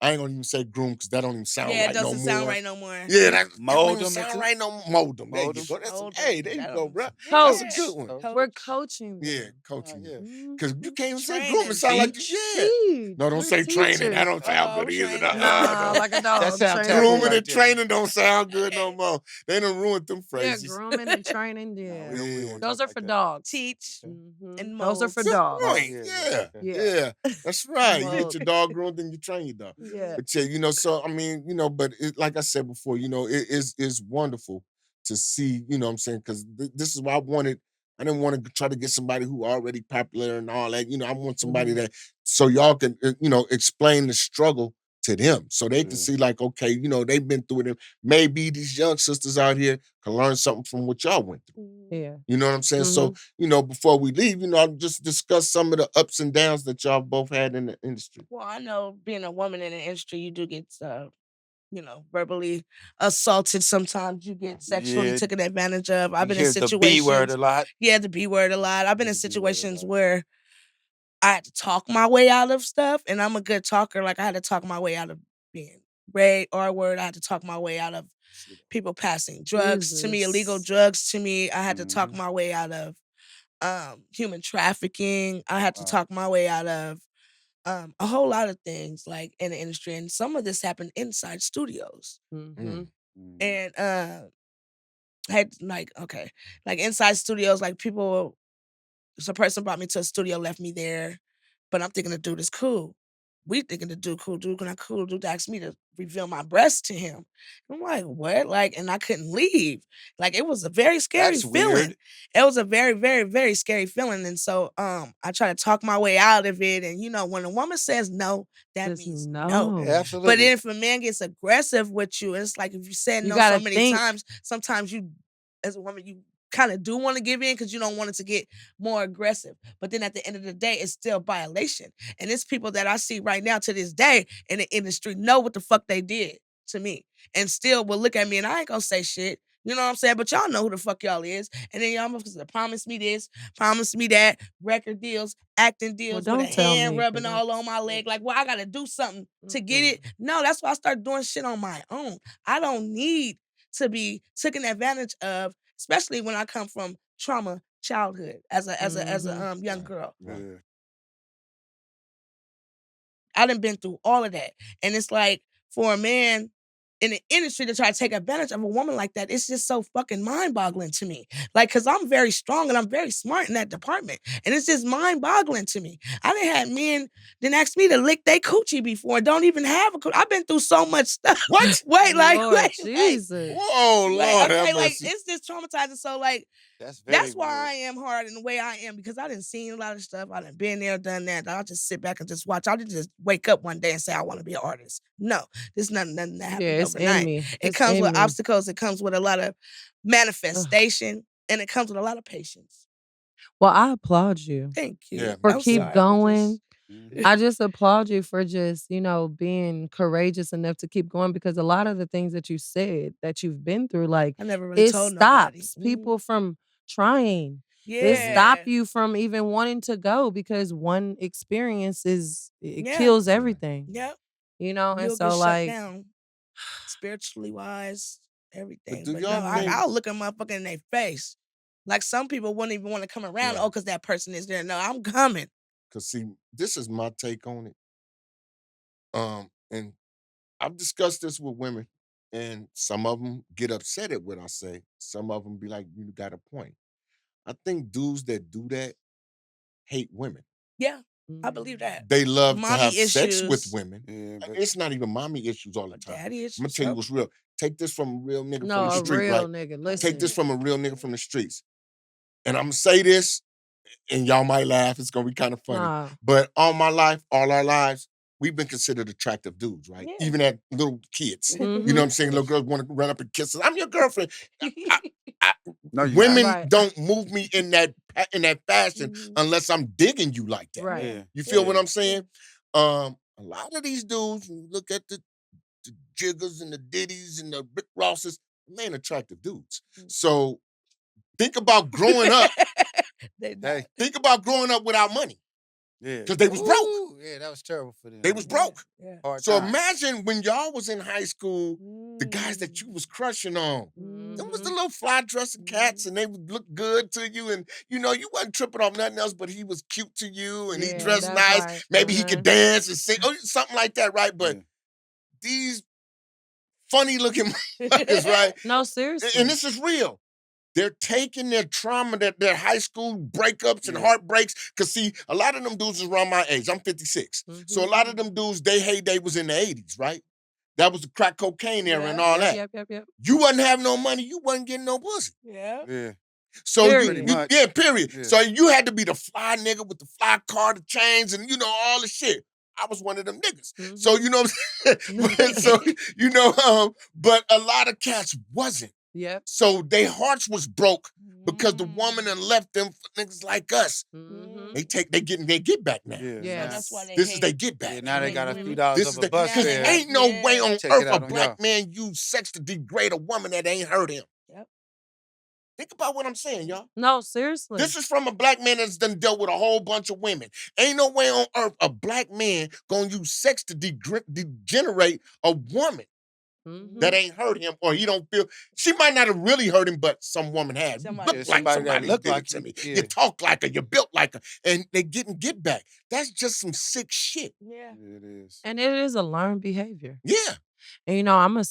I ain't gonna even say groom because that don't even sound Yeah, it right no doesn't sound more. right no more. Yeah, that don't Mold even them sound into- right no more. Mold them. There Mold you 'em. go. That's Hold hey, on. there you That go, don't- bro. Yeah. That's a Coach. good one. Coach. We're coaching them. Yeah, coaching. yeah. Because you can't even say Training. groom. It sound like Teach. yeah. Teach. No, don't We're say training. That teachers. don't sound Oh, good either. training. Nah, No. like a dog. That sound training. taboo Grooming right and there. training don't sound good no more. They done ruined them Yeah, phrases. grooming and training. No, Yeah. we don't Yeah. wanna Those talk are like for that. dogs. Teach Mhm. and Those are mold. for That's dogs. right. Yeah, Yeah. okay. Yeah. That's right. You get Mold. your dog groomed and you train your dog. Yeah. But yeah, you know, so I mean, you know, but like I said before, you know, it is wonderful to see, you know what I'm saying? Because this is why I wanted. I didn't want to try to get somebody who already popular and all that. You know, I want somebody Mhm. that so y'all can, you know, explain the struggle to them so they can Yeah. see like, okay, you know, they've been through it. And maybe these young sisters out here can learn something from what y'all went through. Yeah. You know what I'm saying? Mhm. So, you know, before we leave, you know, I'll just discuss some of the ups and downs that y'all both had in the industry. Well, I know being a woman in the industry, you do get verbally assaulted. Sometimes you get sexually Yeah, taken advantage of. I've you been in hear the B word a situations, lot. yeah, the B word a lot. I've been Hear in the B word a situations lot. where I had to talk my way out of stuff, and I'm a good talker. Like I had to talk my way out of being raped, R word. I had to talk my way out of people passing drugs to me, illegal Jesus. drugs to me. I had to talk Mhm. my way out of human trafficking. I had to Wow. talk my way out of a whole lot of things like in the industry, and some of this happened inside studios. Mhm. Mm. And had like inside studios, like people. So a person brought me to a studio, left me there, but I'm thinking the dude is cool. We thinking the dude cool. Dude, not cool. Dude asked me to reveal my breast to him. I'm like, what? Like, and I couldn't leave. Like, it was a very scary That's feeling. weird. It was a very, very, very scary feeling. And so, I try to talk my way out of it. And when a woman says no, that Just means no. Yeah, no. But absolutely. then if a man gets aggressive with you, it's like if you said You no so gotta many think. times, sometimes you, as a woman, you kind of do want to give in because you don't want it to get more aggressive. But then at the end of the day, it's still violation. And it's people that I see right now to this day in the industry know what the fuck they did to me and still will look at me and I ain't gonna say shit. You know what I'm saying? But y'all know who the fuck y'all is. And then y'all motherfuckers promise me this, promise me that, record deals, acting Well, deals with a don't tell hand me, rubbing 'cause I all on my leg. Like, well, I gotta do something to get it. mm-mm. No, that's why I started doing shit on my own. I don't need to be taken advantage of, especially when I come from trauma childhood as a Mhm. young Right, girl. right. Yeah. I done been through all of that. And it's like for a man in the industry to try to take advantage of a woman like that, it's just so fucking mind-boggling to me. Like, cause I'm very strong and I'm very smart in that department. And it's just mind-boggling to me. I done had men then ask me to lick they coochie before, don't even have a coochie. I've been through so much stuff. What? wait, like, Lord wait. Jesus. Whoa, Wait, Lord have okay, like mercy. it's just traumatizing. So like That's very that's why weird. I am hard in the way I am because I didn't seen a lot of stuff. I done been there, done that. I'll just sit back and just watch. I didn't just wake up one day and say I want to be an artist. No, this is nothing that Yeah, happened it's in overnight. me. It It's comes in with me. obstacles. It comes with a lot of Ugh. manifestation, and it comes with a lot of patience. Well, I applaud you Thank Yeah, you. me for I'm too. keep sorry. I'm just. going. Mhm. I just applaud you for just, being courageous enough to keep going because a lot of the things that you said that you've been through, like, I never really it told nobody. stops people from trying. It Mhm. stop Yeah, you from even wanting to go because one experience it yeah, kills Right. everything. yep. And You'll get so shut like down spiritually wise, But everything. do But no, y'all think, I'll look a motherfucker in their face. Like some people wouldn't even want to come around. right? Oh, because that person is there. No, I'm coming. Because see, this is my take on it. And I've discussed this with women, and some of them get upset at what I say. Some of them be like, "You got a point." I think dudes that do that hate women. Yeah, I believe mm, that. They love to have Mommy sex with issues women. Yeah, And but it's not even mommy issues all the or time. daddy I'm gonna issues. tell you Yep. what's real. Take this from a real nigga from no, the a street, real right? nigga. Take this Listen. from a real nigga from the streets. And I'm gonna say this, and y'all might laugh. It's gonna be kind of funny. Nah. But all my life, all our lives, we've been considered attractive dudes, right? Yeah. Even at little kids. You know what Mhm. I'm saying? Little girls want to run up and kiss us. I'm your girlfriend. I, I, no, you're not. women Right. don't move me in that fashion Mhm. unless I'm digging you like that. Right. Yeah. You feel Yeah. what Yeah. I'm saying? A lot of these dudes, when you look at the Jiggers and the Diddies and the Rick Rosses, they ain't attractive dudes. Mm. So think about growing up. They not. Hey. Think about growing up without money Yeah. because they was broke. Ooh, yeah, that was terrible for them. They was Yeah. broke. Yeah. Hard So time. imagine when y'all was in high school, the guys that you Mm. was crushing on. Them was the Mhm. little fly dressing cats, Mhm. and they would look good to you, and you wasn't tripping off nothing else, but he was cute to you, and he Yeah, dressed that's nice. right. Maybe he could dance and sing, or something like that, right? But Yeah. these funny looking motherfuckers, right? No, And seriously. this is real. They're taking their trauma, their high school breakups and Yeah. heartbreaks. Cause see, a lot of them dudes is around my age. I'm 56. So a Mhm. lot of them dudes, they heyday was in the 80s, right? That was the crack cocaine era and Yeah. all Yep, that. yep, yep, yep. You wasn't having no money, you wasn't getting no pussy. Yeah. Yeah. So Pretty Period. much. yeah, period. Yeah. So you had to be the fly nigga with the fly car, the chains, and all the shit. I was one of them niggas. So Mhm. you know what I'm saying? But a lot of cats wasn't. Yep. So their hearts was broke because the woman had Mm. left them for niggas like us. Mhm. They getting their get back now. Yeah, So now, that's why Yes. they This is hate. they get back. yeah, now they hate got a few women. dollars This off is a the bus because fare. Yeah. ain't no way on Take it earth a out on black y'all. man use sex to degrade a woman that ain't hurt him. Yep. Think about what I'm saying, y'all. No, seriously. This is from a black man that's done dealt with a whole bunch of women. Ain't no way on earth a black man gonna use sex to degenerate a woman that ain't hurt him, or he don't feel. She might not have really hurt him, but some woman has. You Somebody look Yeah, like somebody that somebody look did like it to you. me. Yeah. You talk like her. You built like her, and they getting get back. That's just some sick shit. Yeah. It is. And it is a learned behavior. Yeah. And I'm a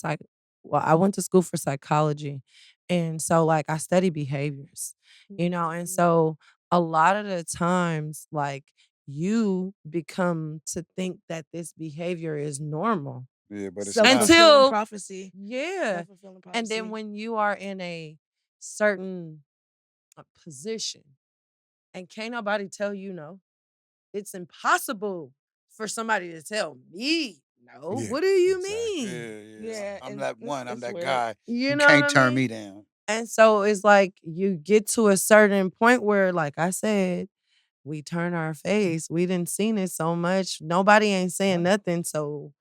I went to school for psychology. And so like I study behaviors, and Mhm. so a lot of the times like you become to think that this behavior is normal. Yeah, but it's not. Self-fulfilling Until prophecy. yeah. Self-fulfilling And prophecy. then when you are in a certain position and can't nobody tell you no, it's impossible for somebody to tell me no. Yeah, What do you exactly. mean? Yeah, I'm and that one. I'm it's that weird. guy. You You know can't what I turn mean? me down. And so it's like you get to a certain point where, like I said, we turn our face. We didn't seen it so much. Nobody ain't saying nothing. So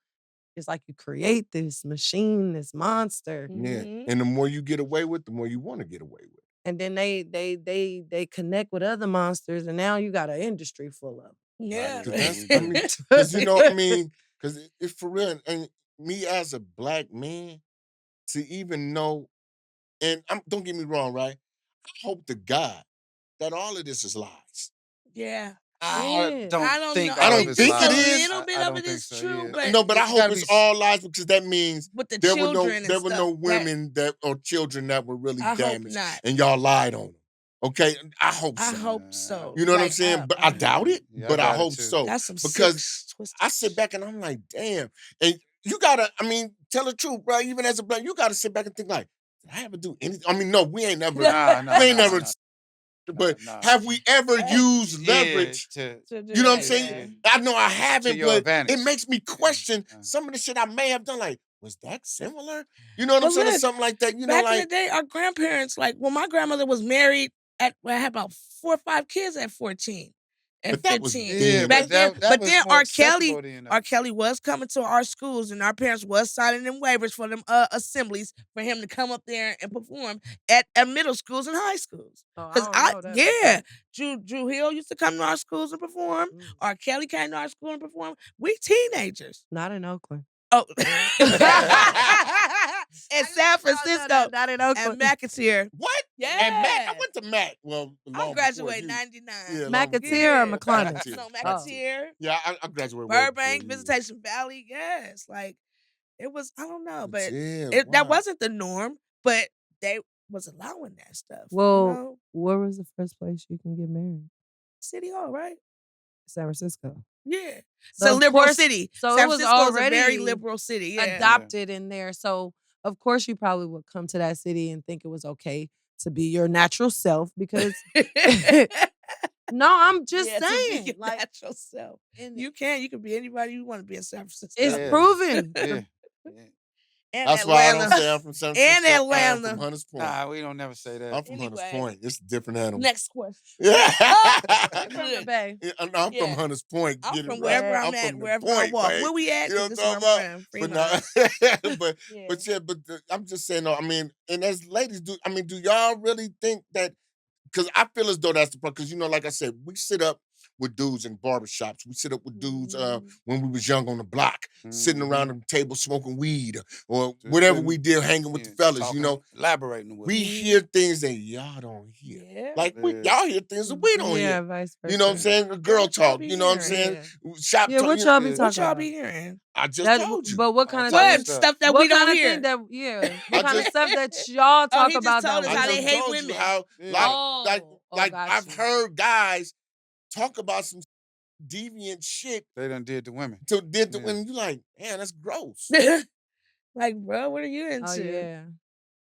it's like you create this machine, this monster. Yeah. Mhm. And the more you get away with, the more you want to get away with. And then they connect with other monsters, and now you got an industry full of them. Yeah. Cause Yeah, that's, we I do. mean, cause you know, I mean, cause it's for real. And me as a black man to even know, and don't get me wrong, right? I hope to God that all of this is lies. Yeah. I Yeah. don't I don't know. think I all don't of it's think A it lies. is. little bit I of don't it think is so. true, Yeah. but No, but I It hope gotta it's be all lies because that means with the there children and were stuff, no that women that or children that were really I hope damaged not. and y'all lied on them. Okay, I hope I so. hope so. You know what I'm Like, saying? But I doubt it. Yeah, I But I doubt it hope too. so that's some because sick, twisted I sit back and I'm like, damn. And you gotta, I mean, tell the truth, bro. Even as a black, you gotta sit back and think like, did I ever do anything? I mean, no, we ain't never, Nah, we ain't never. nah. But Nah. have we ever used Yeah, leverage? to do You know what I'm that, saying? yeah. I know I To haven't, your but advantage. it makes me question some of the shit I may have done. Like, was that similar? You know what I'm But saying? Or look, something like that. You know, back in the like day, our grandparents, like when my grandmother was married I had about 4 or 5 kids at 14 and but that was 15. Yeah, then. Back but then, that but was then more accessible then. R. Kelly was coming to our schools, and our parents was signing them waivers for them assemblies for him to come up there and perform at middle schools and high schools. Oh, I Cause don't know that. yeah, Drew Hill used to come to our schools and perform. Mm. R. Kelly came to our school and performed. We teenagers. Not in Oakland. Oh, I in just San want y'all to know Francisco that, not in and Oakland. McAteer. What? Yeah. And Mac, I went to Mac. Well, I long before graduated you. 99. Yeah, long before you. McAteer or McClellan? McAteer. No, Oh. McAteer. Yeah, I graduated way before Burbank, you. Visitation Valley. Yes. Like it was, I don't know, but Yeah, that wow. wasn't the norm, but they was allowing that stuff. Well, where was the first place you can get married? City Hall, right? San Francisco. Yeah. So It's a of liberal course- city. so San it was Francisco is a very already liberal city. Yeah. Adopted in there. So of course you probably would come to that city and think it was okay to be your natural self because no, I'm just Yeah, to be saying. your Like natural self. and You can be anybody you want to be in San Francisco. it's Yeah. proven. Yeah. And That's why I Atlanta. don't say I'm from San And Francisco. I am Atlanta. from Hunters Point. Nah, we don't never say that. I'm from Hunters Anyway. Point. It's a different animal. Next question. Yeah. I'm from the Bay. I'm Yeah. from Hunters Point. I'm Get it from right. wherever I'm at, from the wherever I point, walk. babe. Where we at? You know 'Cause what I'm this is talking where I'm about? from. But Yeah. I'm just saying though, I mean, and as ladies do, I mean, do y'all really think that because I feel as though that's the problem. Because, you know, like I said, we sit up with dudes in barbershops. We sit up with dudes when we was young on the block, sitting around the table smoking weed or Just whatever sitting, we did, hanging with the fellas, you know. Elaborating with We them. hear things that y'all don't hear. Yeah. Like, Yeah. y'all hear things that we don't Yeah, hear. vice versa. You know what I'm saying? The girl What y'all talk, be you know what I'm hearing? saying? Shop Yeah, talk. what you y'all know, be What talking y'all about? be hearing? I just That- told you. But what kind of All types What of stuff. stuff that what we don't kind of hear? thing that what I kind of just- stuff that y'all talk he just about told that us I how just they hate told you women. how, Yeah. like got I've you. heard guys talk about some deviant shit They done did to women. when you like, man, that's gross. Like, bro, what are you into? Oh yeah.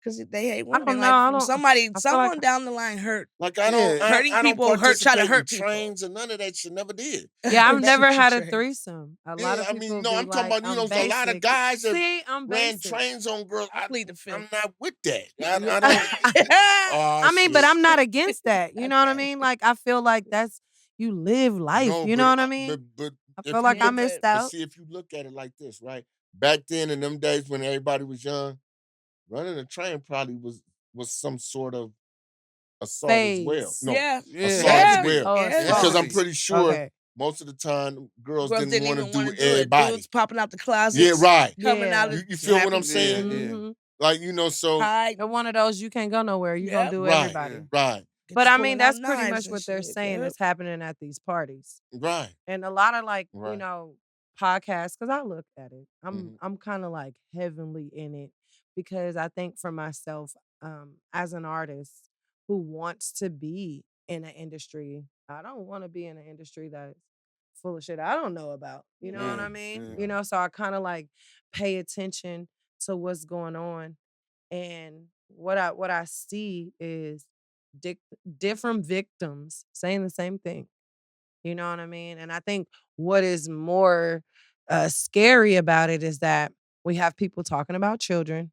Because they hate I women. don't Like know, I from don't- somebody, I feel someone like- down the line hurt. Like I don't, Yeah. Hurting I don't people hurt, try to participate in hurt people. trains and none of that shit. Never did. Yeah, I've never had a Trains. threesome. A lot Yeah, of I people mean, no, be I'm talking like, about, you know, I'm there's a lot of basic. guys that See, I'm ran basic. trains on girls. I plead the fifth. I'm not with that. I don't. Oh, I mean, but shit. I'm not against that. You know what I mean? Like, I feel like that's you live life. No, You but know what I mean? but I if feel you like I Yeah, look missed but out. see, if you look at it like this, right? Back then in them days when everybody was young, running a train probably was some sort of assault as well. Phase. No, yeah, Yeah, it assault had as to yeah, be. well. Oh, yeah. It had to Because I'm assault. be. pretty sure Okay. most of the time girls Girls didn't didn't want to even want do to do it. everybody. Dudes popping out the Yeah, closets, right. coming out Yeah. of You feel what I'm having Yeah, saying? yeah, Mhm. Like, so hide. You're one of those you can't go nowhere. You gonna Yep. do right, yeah. everybody. right, Get But to I mean, pulling out that's pretty knives much and what they're shit. saying Yep. is happening at these parties. right, And a lot of like, right. podcasts, because I look at it. I'm Hmm. I'm kind of like heavenly in it because I think for myself, as an artist who wants to be in an industry, I don't want to be in an industry that's full of shit I don't know about. You know what Yeah. I Yeah, mean? yeah. Right. So I kind of like pay attention to what's going on. And what I see is dic- different victims saying the same thing. You know what I mean? And I think what is more scary about it is that we have people talking about children,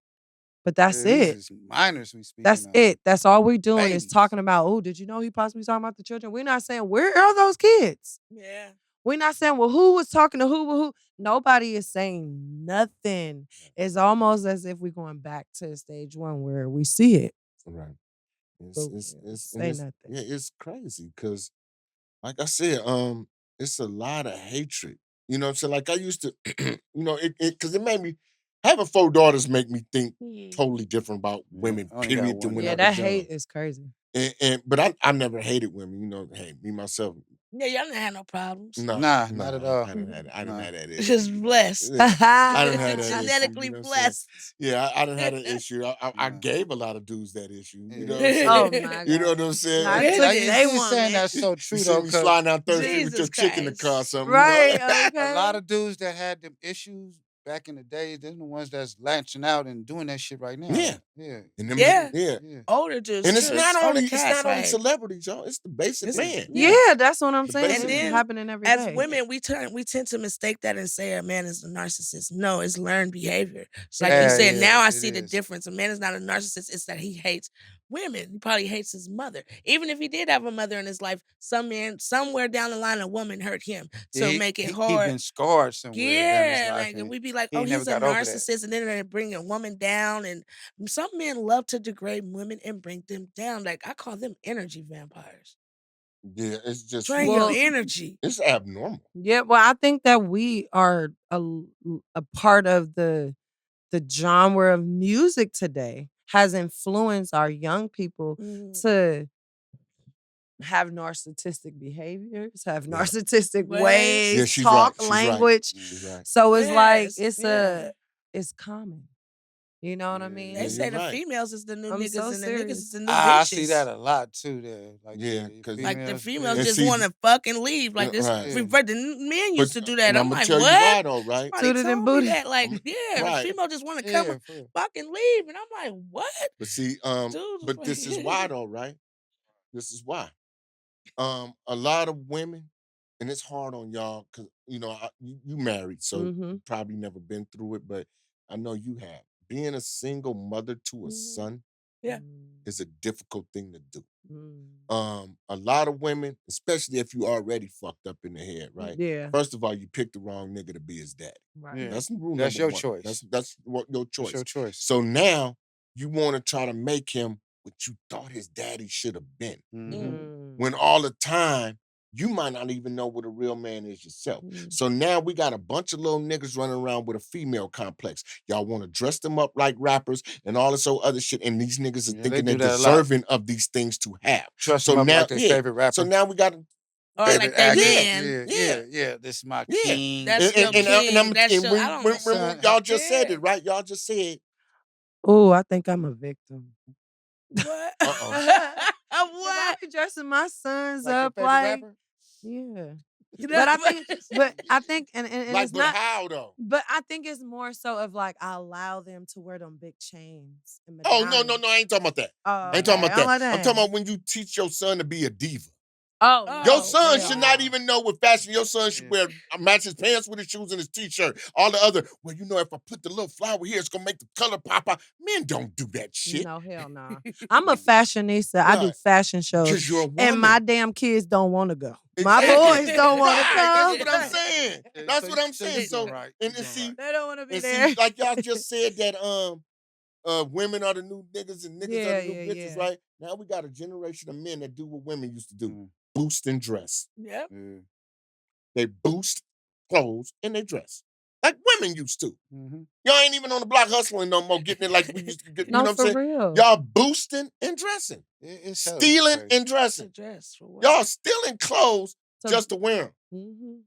but that's Yeah, these it. is minors we speaking That's of. it. That's all we're doing is Babies. talking about, oh, did you know he possibly talking about the children? We're not saying, where are those kids? Yeah. We're not saying, well, who was talking to who, who? Nobody is saying nothing. It's almost as if we're going back to stage one where we see it, Right. but It's we it's don't it's and say it's nothing. yeah, it's crazy because like I said, it's a lot of hatred. You know what I'm saying? Like I used to, it because it made me having four daughters make me think Hmm. totally different about Yeah, women, I only got period, than one when I Yeah, daughter. that was young. hate is crazy. But I never hated women, hey, me myself. Yeah, y'all didn't have no problems. No, Nah, no, not at all. I didn't Nah. have that issue. Just blessed. Yeah, I didn't have that issue. You Genetically know what I'm saying? blessed. Yeah, I didn't have that issue. I Nah. gave a lot of dudes that issue. You know what I'm Yeah. saying? Oh my You know what I'm God. saying? I Yeah, took Now you day this. you one, saying man. that's so You true see though, me cause sliding down 3rd Street with your Jesus chick in the car, or Christ. something, Right, a lot okay. of dudes that had them issues back in the day, they're the ones that's latching out and doing that shit right now. Yeah, Like, yeah, and them, Yeah. yeah, yeah. Older dudes and too. It's older it's cats, not only right? celebrities, y'all. It's the basic It's Yeah. man, yeah. Yeah, that's what I'm the saying. And basic It's man. then happening every as day. Yeah, women, we tend to mistake that and say a man is a narcissist. No, it's learned behavior. It's like you Yeah. said, Yeah, now I it see the is. difference. A man is not a narcissist, it's that he hates women. He probably hates his mother. Even if he did have a mother in his life, some man somewhere down the line a woman hurt him Yeah, to make it he hard. been scarred somewhere down his Yeah, life, like and and we'd be like, he "Oh, ain't never he's a got over that. narcissist," and then they bring a woman down. And some men love to degrade women and bring them down. Like I call them energy vampires. yeah. It's just Drain your Well, energy. it's abnormal. yeah, well, I think that we are a part of the genre of music today has influenced our young people Mhm. to have narcissistic behaviors, have Yeah, narcissistic Ways. yeah. ways, She's right. talk She's right. language. Mm. She's right. So it's like Yes, yeah. it's common. You know what I Yeah, They Yeah, yeah. you're say the right. females is the new I'm niggas so and the niggas serious. is the new I see that bitches. a lot too. There, like Yeah, the because Like the females. females and Yeah, just see, want to fucking leave. Like this, right. yeah. the men But used to do that. I'm I'm gonna like, tell you what? why though, right? Somebody Suited and told me booted. that. Like, I'm yeah, the right. female just want to come Yeah, for real. fucking leave, and I'm like, what? But see, Dude was but this is why like, though, right? This is why. A lot of women, and it's hard on y'all because you married, so Mhm. you probably never been through it, but I know you have. Being a single mother to a Mhm. son Yeah. is a difficult thing to do. Mm. A lot of women, especially if you already fucked up in the head, right? Yeah. First of all, you picked the wrong nigga to be his daddy. Right. Yeah, That's rule that's number your one. choice. That's what your That's choice. your choice. So now you want to try to make him what you thought his daddy should have been. Mm-hmm. Mm. When Mm. all the time you might not even know what a real man is yourself. Mm. So now we got a bunch of little niggas running around with a female complex. Y'all want to dress them up like rappers and all this other shit. And these niggas are Yeah, they thinking they're do that a lot. deserving of these things to have. Trust So them up now, like their yeah. favorite So rapper, now we got to, Or and, favorite like they actor. yeah, man. Yeah, yeah, yeah, yeah. This is my yeah. king. That's your king. That's And your. I don't. remember Son, when y'all just said Yeah. it, right? Y'all just said, Oh, I think I'm a victim. What? uh-oh. Cause I What? be dressing my sons like your up favorite like, rapper. yeah. You know But I what? think, and Like, it's but not. how though? But I think it's more so of like I allow them to wear them big chains and Oh, no, medallions. I ain't talking about that. Oh, I ain't okay. talking about I'm that. like, I'm talking dang. about when you teach your son to be a diva. Oh, Your Oh, son hell should no. not even know what fashion. Your son should wear match his pants with his shoes and his t-shirt. All the other, well, you know, if I put the little flower here, it's gonna make the color pop out. Men don't do that shit. No, hell nah. I'm a fashionista. I do Right. fashion shows. Because you're a And my woman. damn kids don't want to go. My Exactly. boys don't want to Right. come. That's what I'm saying. That's what I'm So saying. you So doing right. and You doing see, right. They don't want to be and there. see, like y'all just said that women are the new niggas and niggas are the new bitches, right? Now we got a generation of men that do what women used to do. Boost and dress. Yep. Yeah. They boost clothes and they dress. Like women used to. Mm-hmm. Y'all ain't even on the block hustling no more, getting it like we used to get. You know No, what I'm for saying? real. Y'all boosting and dressing. It's hella Stealing crazy. and dressing. Dress for what? Y'all stealing clothes So- just to wear them. Mhm.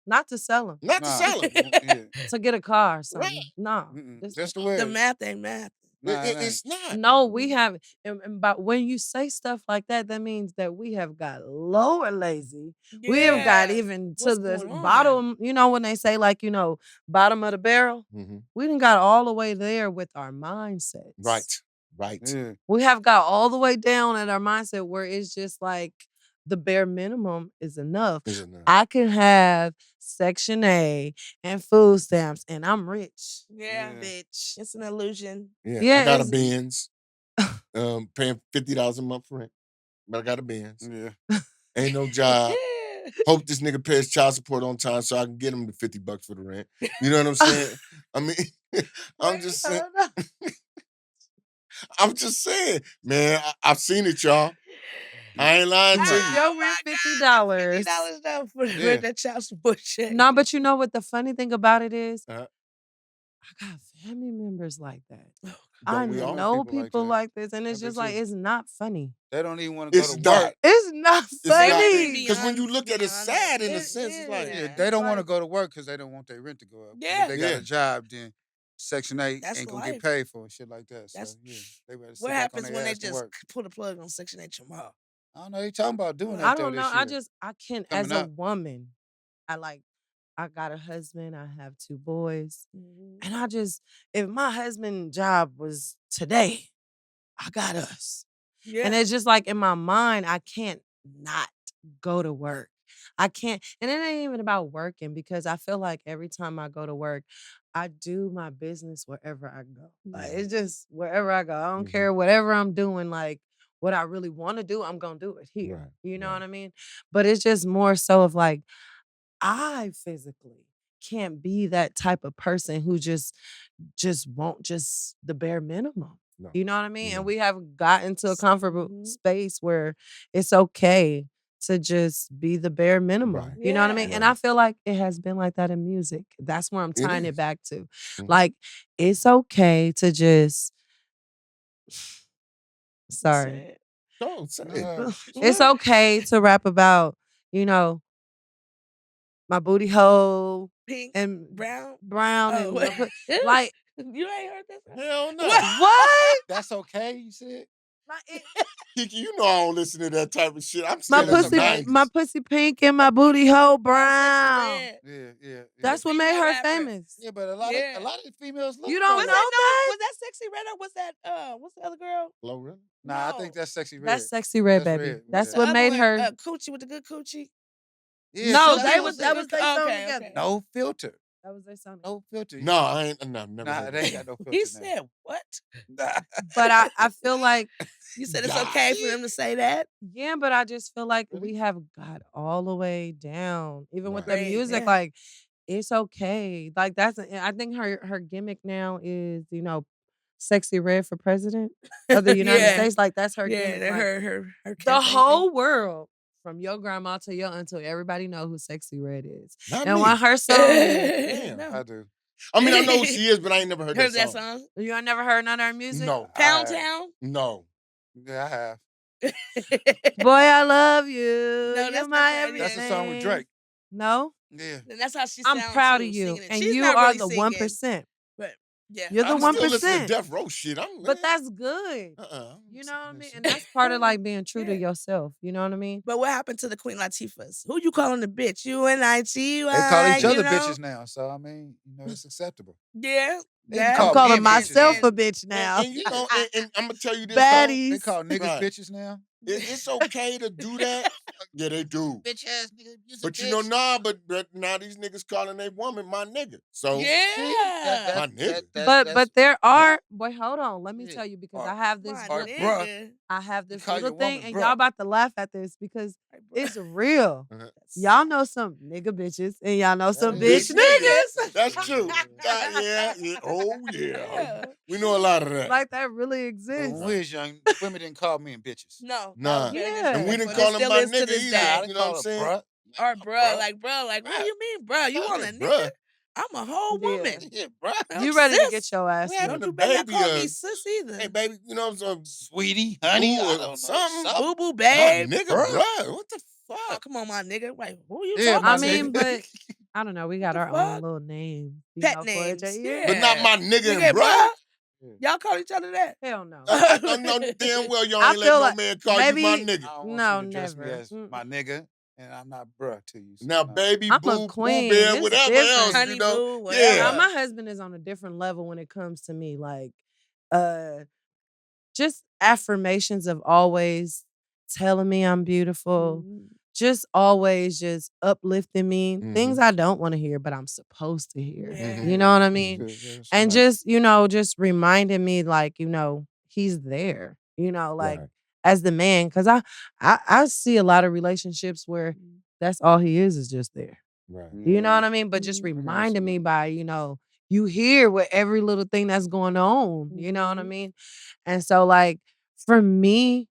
Not to sell them. Not to sell them. Yeah. To get a car or something. Right. No. Just the way. The math ain't math. Nah, it It's ain't. not. No, we have, and but when you say stuff like that, that means that we have got low or lazy. We have got even to What's the going on? bottom, you know, when they say like, you know, bottom of the barrel, we done got all the way there with our mindsets. Right. Yeah. We have got all the way down at our mindset where it's just like the bare minimum is enough. I can have Section A and food stamps and I'm rich. Yeah, bitch. it's an illusion. Yeah, I got a Benz. Paying $50 a month for rent. But I got a Benz. Yeah. Ain't no job. Hope this nigga pays child support on time so I can get him the $50 for the rent. You know what I'm saying? I mean, I'm just saying. I'm just saying, man, I've seen it, y'all. I ain't lying to you. Your rent $50. $50 though for that child support check. No, but you know what the funny thing about it is? I got family members like that. I we all know people like people that. like this, and it's I bet just like you. it's not funny. They don't even want to go It's to not. work. It's not funny. Because when you look at it, sad in a sense. It's like, Yeah, they don't want to go to work because they don't want their rent to go up. Yeah. If they got a job, then Section 8 That's ain't gonna life. get paid for and shit like that. So That's- yeah, they better sit What back on happens their when they ass to just work. pull the plug on Section 8 tomorrow? I don't know. They talking about doing that. I though don't know. this year. I can't, Coming as a up. woman, I got a husband, I have 2 boys. And I just, if my husband's job was today, I got us. Yeah. And it's just like in my mind, I can't not go to work. I can't, and it ain't even about working because I feel like every time I go to work, I do my business wherever I go. Like it's just wherever I go. I don't care whatever I'm doing, like what I really want to do, I'm gonna do it here. Right, You know what I mean? But it's just more so of like, I physically can't be that type of person who just won't just the bare minimum. No. You know what I mean? No. And we have gotten to a comfortable space where it's okay to just be the bare minimum. Right. You know what I mean? And Right. I feel like it has been like that in music. That's where I'm It tying is. it back to. Mhm. Like, it's okay to just sorry. Don't say it. It's okay to rap about, you know, my booty hole Pink and brown. and Oh. like You ain't heard that? Hell no. what? That's okay, you said? Kiki, you know I don't listen to that type of shit. I'm My still in the pussy, 90s. my pussy pink and my booty hole brown. Yeah. That's what made her famous. Yeah, but a lot of the females look You don't for know that. that? Was that Sexy Red or was that what's the other girl? Glorilla? Nah, I No. think that's Sexy Red. That's Sexy Red, That's baby. Red, That's yeah. what The made other her. one, Coochie with the good coochie. Yeah, No, see, they that's was what that was their song okay, together. okay. No filter. That was their song. No filter. No, I ain't. No, never. Nah, heard they that. ain't got no filter. He now. said what? But I feel like You said it's okay for them to say that? yeah, but I just feel like we have got all the way down. Even with the Right, music, yeah. like it's okay. Like I think her gimmick now is, you know, Sexy Red for president of the United Yeah. States. Like that's her Yeah, gimmick. that Like, her the campaign whole world, from your grandma to your uncle, everybody know who Sexy Red is. Not And me. when her song is, thing. Damn. I do. I mean, I know who she is, but I ain't never heard Heard that song. you ain't never heard none of her music? No. Pound I have. Town? No. Yeah, I have. Boy, I love you. No, You're that's my not- everything. That's the song with Drake. No? Yeah. And that's how she I'm sounds proud too, of you. singing it. And She's you not are really the singing, 1%. But yeah. You're the I'm still listening 1%. to Death Row shit. But that's good. You know what I mean? And that's part of like being true to yourself. You know what I mean? But what happened to the Queen Latifahs? Who you calling the bitch? UNITY? They call each you other know? bitches now. So, I mean, it's acceptable. Yeah. They that- call I'm calling men bitches myself now. a bitch now. And you know, and I'm gonna tell you this. Baddies. They call niggas Right. bitches now. It's okay to do that, Yeah, they do. Bitch ass nigga, you's a But bitch. you know, nah, but now these niggas calling their woman my nigga. So Yeah. my nigga. But there are boy, hold on. Let me Yeah. tell you because Or- I have this My or little, bruh. nigga. I have You this call little your thing, woman and bruh. y'all about to laugh at this because Like, bruh. it's real. Uh-huh. Y'all know some nigga bitches, and y'all know some Bitch bitch niggas. niggas. That's true. Yeah. Oh yeah. Yeah. We know a lot of that. Like that really But exists. when we was young, women didn't call men bitches. No, that Nah. was very Yeah. And we disrespectful. didn't It call him still my is to nigga this either. Nah, I day. didn't You know what call I'm her saying? bruh. Or Nah, bruh, like, what do you mean, bruh? You want a nigga? Bruh. I'm a whole Yeah. woman. Yeah, bruh. You ready to Sis. get your ass We having whooped. a You better not baby. call me sis either. Hey, baby, you know what I'm saying? Sweetie, honey, Boo I or don't know. something. Boo boo My babe. nigga, Bruh. bruh. What the Oh, fuck? come on, my nigga. Wait, who you Yeah, talking my I to? mean, nigga. but I don't know. We got the our fuck? own little name, Pet for each other. names. Yeah. But not my nigga Nigga and and bruh. bruh. Y'all call each other that? Hell no. I know damn well y'all I ain't let feel no like man call you my maybe- nigga. I don't want No, you to address me never. as my nigga, and I'm not bruh to you. So Now, no. baby, I'm a boo, boo queen. bear, It's whatever different. else, Honey you know. boo, whatever. Yeah. Now, my husband is on a different level when it comes to me. Like, just affirmations of always telling me I'm beautiful, just always just uplifting me. Things I don't want to hear, but I'm supposed to hear. Yeah. You know what I mean? It's And nice. just, just reminding me like, he's there, like Right. as the man. Cause I see a lot of relationships where that's all he is just there. Right. You know what I mean? But just reminding me by, you hear with every little thing that's going on. You know what I mean? And so like for me,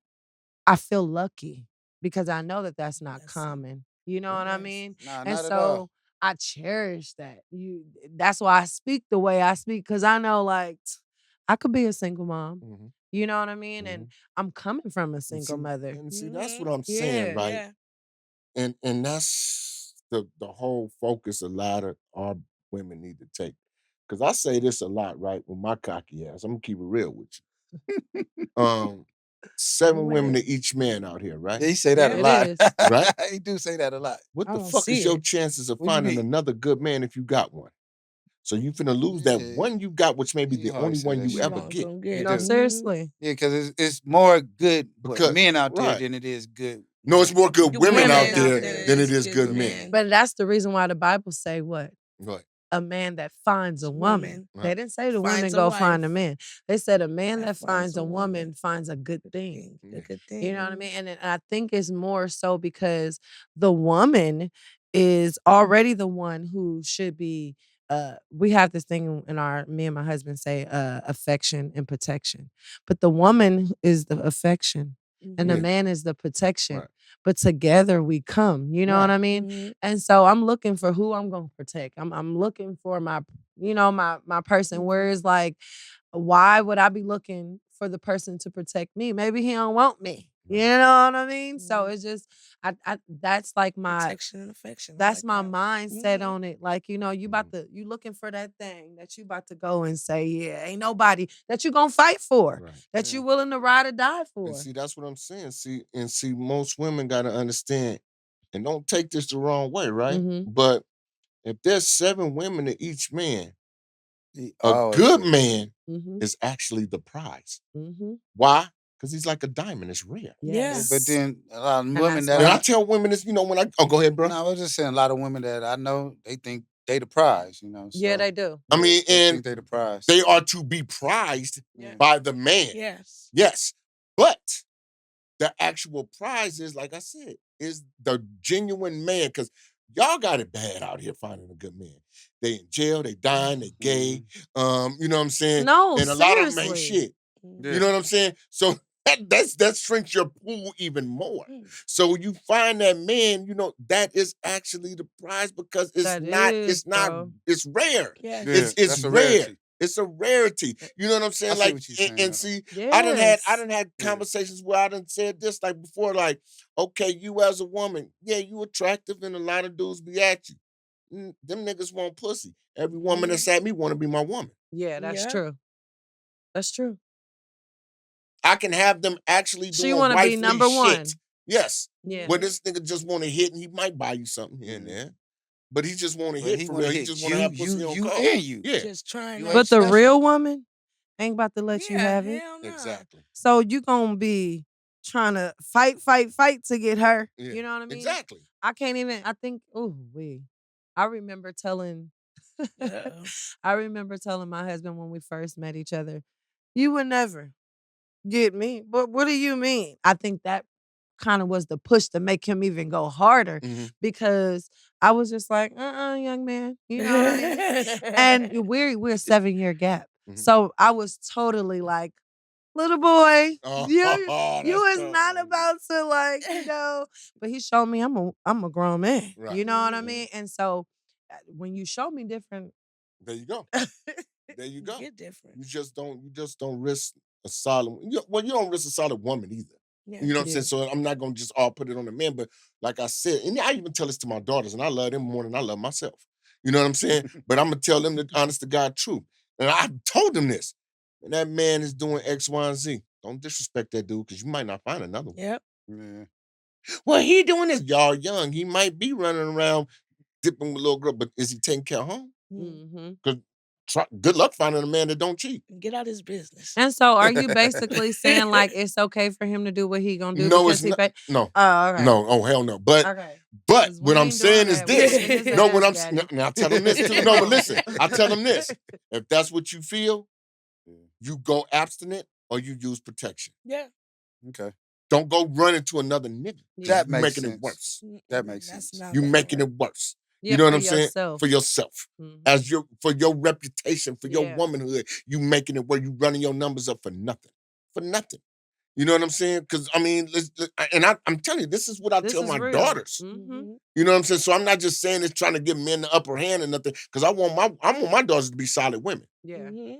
I feel lucky because I know that that's not Yes. common. You know what I Yes. mean? Nah, And not at all. so I cherish that. That's why I speak the way I speak, because I know like I could be a single mom. Mhm. You know what I mean? And I'm coming from a And single mother. And see, that's what I'm saying, Yeah. right? Yeah. And that's the whole focus a lot of our women need to take. Because I say this a lot, right? With my cocky ass. I'm gonna keep it real with you. 7 women to each man out here, right? Yeah, you say that a It lot. is. Right? You do say that a lot. What I the don't fuck is see your it. chances of What do you finding mean? another good man if you got one? So you finna lose that Yeah. one you got, which may be You the always only say one that you shit. ever Gonna get. get. No, do. seriously. Yeah, because it's more good Because- men out there right. than it is good. No, it's more good Good women out women there out there than it is good men. But that's the reason why the Bible say what? Right. A man that finds a woman. Right. They didn't say the women Finds a go find a wife. man. They said a man That that finds finds a a woman woman. finds a good thing. A good thing. You know what I mean? And I think it's more so because the woman is already the one who should be we have this thing in me and my husband say affection and protection. But the woman is the affection and the Yeah. man is the protection. Right. But together we come. You know what I mean? And so I'm looking for who I'm gonna protect. I'm looking for my my person. Where it's like, why would I be looking for the person to protect me? Maybe he don't want me. You know what I mean? So it's just I that's like my Protection and affection. I that's like my that. mindset on it. Like, you looking for that thing that you about to go and say, yeah, ain't nobody that you gonna fight for, Right. that you willing to ride or die for. And see, that's what I'm saying. See, most women gotta understand, and don't take this the wrong way, right? But if there's 7 women to each man, a good man is actually the prize. Why? Because he's like a diamond. It's rare. Yes. But then a lot of And women that's that And I tell women this, when go ahead, bro. No, I was just saying a lot of women that I know, they think they the prize, Yeah, so they do. I mean, they and think they the prize. they are to be prized by the man. Yes. Yes. But the actual prize is, like I said, is the genuine man. Because y'all got it bad out here finding a good man. They in jail, they dying, they gay. You know what I'm saying? No, and a lot of them ain't seriously. shit. You know what I'm saying? So that shrinks your pool even more. So when you find that man, that is actually the prize because it's it's rare. Yes. It's that's a rare. rarity. It's a rarity. You know what I'm saying? I see Like, what you're saying, and though. see, Yes. I done had conversations where I done said this like before, like, okay, you as a woman, yeah, you attractive and a lot of dudes be at you. Them niggas want pussy. Every woman that's at me want to be my woman. Yeah, that's Yep. true. That's true. I can have them actually She doing wanna be wifely number shit. one. Yes. Yeah. When this nigga just want to hit and he might buy you something here and there. But he just want to But hit he for wanna real. He hit just want to have pussy on call. and you. Yeah. Just trying You to. But the special. real woman ain't about to let you have it. Hell no. Exactly. So you gonna be trying to fight to get her. Yeah, You know what I mean? exactly. I can't even. I think. Oh, I remember telling. Uh-oh. I remember telling my husband when we first met each other, "You would never get me." But what do you mean? I think that kind of was the push to make him even go harder Mhm. because I was just like, young man, you know what I mean? And we're a 7-year gap. Mhm. So I was totally like, little boy, Oh, you that's is tough. not about to like, but he showed me I'm a grown man. Right. You know what I Mhm. mean? And so when you show me different, There you go. There you go. Get different. You just don't risk a solid. You don't risk a solid woman either. Yeah. You know what I'm Yeah. saying? So I'm not gonna just all put it on the men, but like I said, and I even tell this to my daughters, and I love them more than I love myself. You know what I'm saying? But I'm gonna tell them the honest to God truth. And I told them this. And that man is doing X, Y, and Z. Don't disrespect that dude because you might not find another one. Yep. Yeah. Well, he doing this. Y'all young. He might be running around dipping with little girl, but is he taking care of home? mm-hmm. Because good luck finding a man that don't cheat. Get out his business. And so are you basically saying like it's okay for him to do what he gonna do No, because it's he not. pay? No, Oh, okay. no. Oh, hell no. But Okay. But 'Cause we what I'm ain't doing saying is that. We this. whooping his No, what ass, I'm Daddy. now I tell them this too. No, but listen, I tell them this. If that's what you feel, you go abstinent or you use protection. Yeah. Okay. Don't go run into another nigga. Yeah. That You makes making sense. it worse. That makes That's sense. not You gonna making work. it worse. Yeah, You know what for I'm saying? yourself. For yourself. Mhm. As for your reputation, for your Yeah. womanhood, you making it where you running your numbers up for nothing. For nothing. You know what I'm saying? Because I mean, I'm telling you, this is what I This tell is my real. daughters. Mm-hmm. You know what I'm saying? So I'm not just saying it's trying to give men the upper hand or nothing. Because I want my daughters to be solid women. Yeah. Mm-hmm.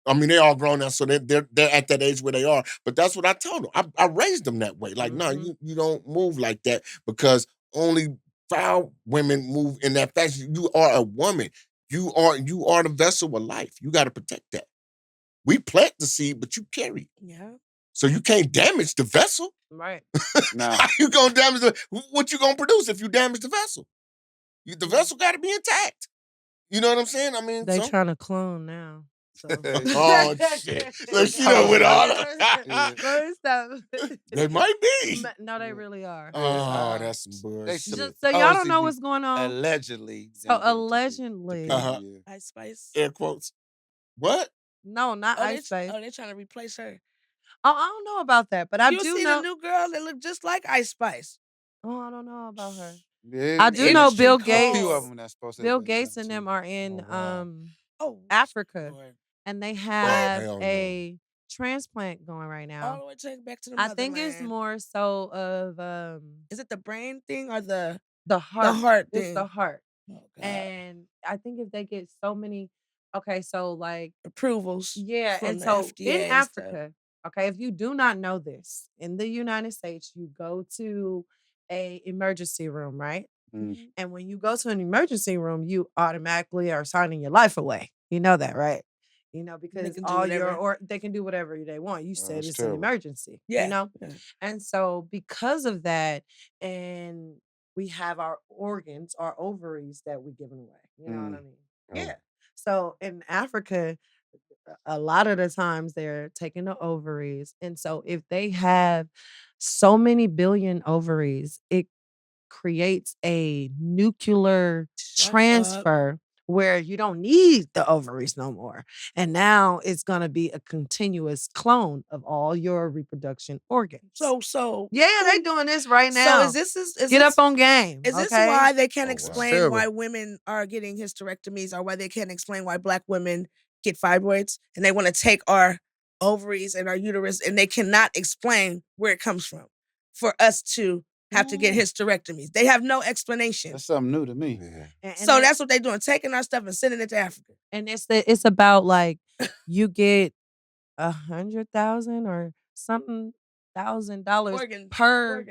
I mean, they all grown now, so they're at that age where they are. But that's what I told them. I raised them that way. Like, no, you don't move like that because only foul women move in that fashion. You are a woman. You are the vessel of life. You got to protect that. We plant the seed, but you carry it. Yeah. So you can't damage the vessel. Right. Nah. How you gonna damage what you gonna produce if you damage the vessel? The vessel got to be intact. You know what I'm saying? I mean, They so. trying to clone now. So. Oh shit! Look, she done with all that. Let me stop. They might be. No, they really are. Oh, that's some They bullshit. So y'all don't know what's going on. Allegedly. So allegedly. Ice Spice. Air quotes. What? No, not Oh, Ice Spice. they're trying to replace her. Oh, I don't know about that, but I You do see know. the new girl that look just like Ice Spice. Oh, I don't know about her. Yeah, I do know industry Bill calls. Gates. few of them that's supposed to Bill be Gates done and too. them are in Oh, Africa, Lord. and they Oh, have hell no. a transplant going right All now. the way back to the I motherland. think it's more so of Is it the brain thing or the heart. the heart It's thing? the heart. Oh God. And I think if they get so many, okay, so like Approvals. yeah, from and the so FDA in and stuff. Africa, okay, if you do not know this, in the United States, you go to a emergency room, right? Mhm. And when you go to an emergency room, you automatically are signing your life away. You know that, right? You know, because can do all whatever. or they can do whatever they want. You said that's it's an terrible. emergency. Yeah. You know? Yeah. And so because of that, and we have our organs, our ovaries that we're giving away. You know what I mean? Oh. Yeah. So in Africa, a lot of the times they're taking the ovaries. And so if they have so many billion ovaries, it creates a nuclear Shut up. transfer where you don't need the ovaries no more. And now it's going to be a continuous clone of all your reproduction organs. So yeah, they doing this right now. So is Get this, up on game. Is this okay? why they can't Oh, wow. explain Terrible. why women are getting hysterectomies or why they can't explain why Black women get fibroids and they want to take our ovaries and our uterus and they cannot explain where it comes from for us to have to get hysterectomies? They have no explanation. That's something new to me. Yeah. And So that's what they're doing, taking our stuff and sending it to Africa. And it's about like you get 100,000 or something $1,000 per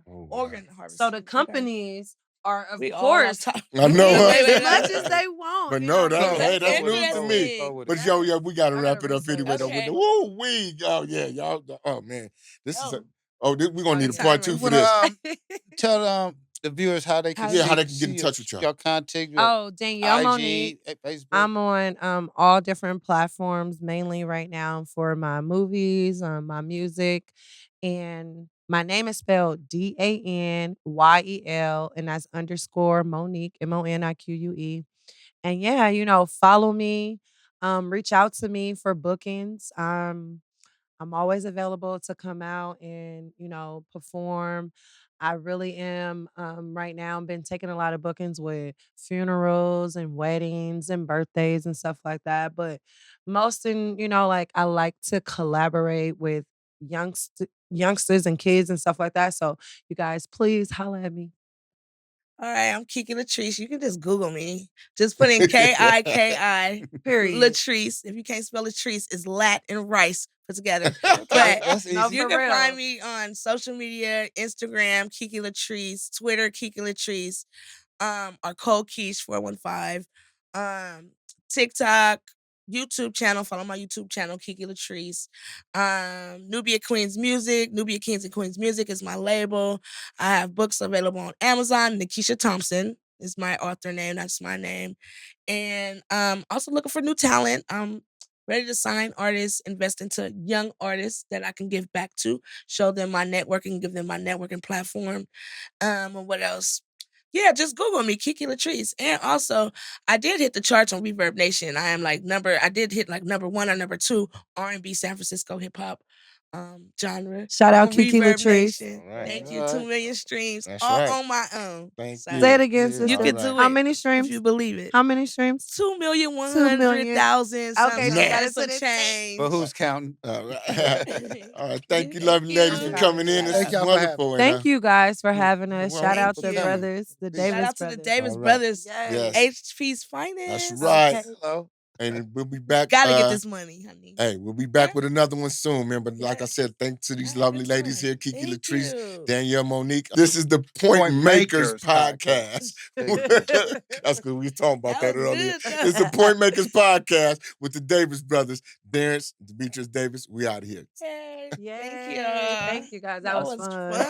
organ harvest. So the companies are of We all on course top. I know. Wait, as much as they want. But you no, know what I mean? that's news to me. interesting. But yo, we gotta I wrap gotta it up anyway. research. Though, with the woo wee, yo, yeah, y'all. Oh man, this is we're gonna need a Time part 2 right for You this. wanna tell the viewers how they can How Yeah, how see they can get see in touch with y'all. your content, your Oh, Danyel Monique. IG, Facebook. I'm on all different platforms, mainly right now for my movies, my music, and my name is spelled Danyel, and that's underscore Monique, Monique. And yeah, follow me, reach out to me for bookings. I'm always available to come out and, perform. I really am. Right now, I've been taking a lot of bookings with funerals and weddings and birthdays and stuff like that. But most like I like to collaborate with youngsters and kids and stuff like that. So you guys, please holla at me. All right, I'm Kiki Latrice. You can just Google me. Just put in Kiki Period. Latrice. If you can't spell Latrice, it's Lat and rice put together. Okay, But that's No, easy. you for can real. find me on social media, Instagram, Kiki Latrice, Twitter, Kiki Latrice, our code Keish 415, TikTok, YouTube channel. Follow my YouTube channel, Kiki Latrice. Nubia Queens Music, Nubia Kings and Queens Music is my label. I have books available on Amazon. Nikisha Thompson is my author name. That's my name. And also looking for new talent. I'm ready to sign artists, invest into young artists that I can give back to, show them my networking, give them my networking platform. And what else? Yeah, just Google me, Kiki Latrice. And also, I did hit the charts on Reverb Nation. I did hit like number 1 or number 2 R&B San Francisco hip hop genre Shout out on Kiki Reverb Latrice. Nation. All right. Thank All you. 2 right. million streams, That's all right. on my own. Thank So you. Say it again, Yeah. you sister. can All do How it many if streams? you believe it. How many streams? 2,100,000 Okay, something she Man. got and it to some the change. But who's counting? All right. All right. Thank you, Thank lovely you. ladies, for I'm proud of coming you in. This Thank is guys. y'all for having wonderful. me. And Thank you guys for You're having us. Shout welcome Thank out for the you. coming. brothers, the Peace. Shout Davis out to the brothers. Davis all right. brothers, Yes. Yes. HP's That's finest. right. Okay. Hello. And we'll be back. Gotta get this money, honey. Hey, we'll be Okay? back with another one soon, man. But like I Yes. said, thanks to these I had a lovely good ladies time. here, Kiki Thank Latrice, you. Danyel Monique. This is the Point Point Makers Makers Podcast. podcast. That's good. We was talking about That that was earlier. good, though. It's the Point Makers Podcast with the Davis brothers, Terrence, Demetrius Davis. We out of here. Hey, thank Yay. you. Thank you guys. That That was was fun. fun.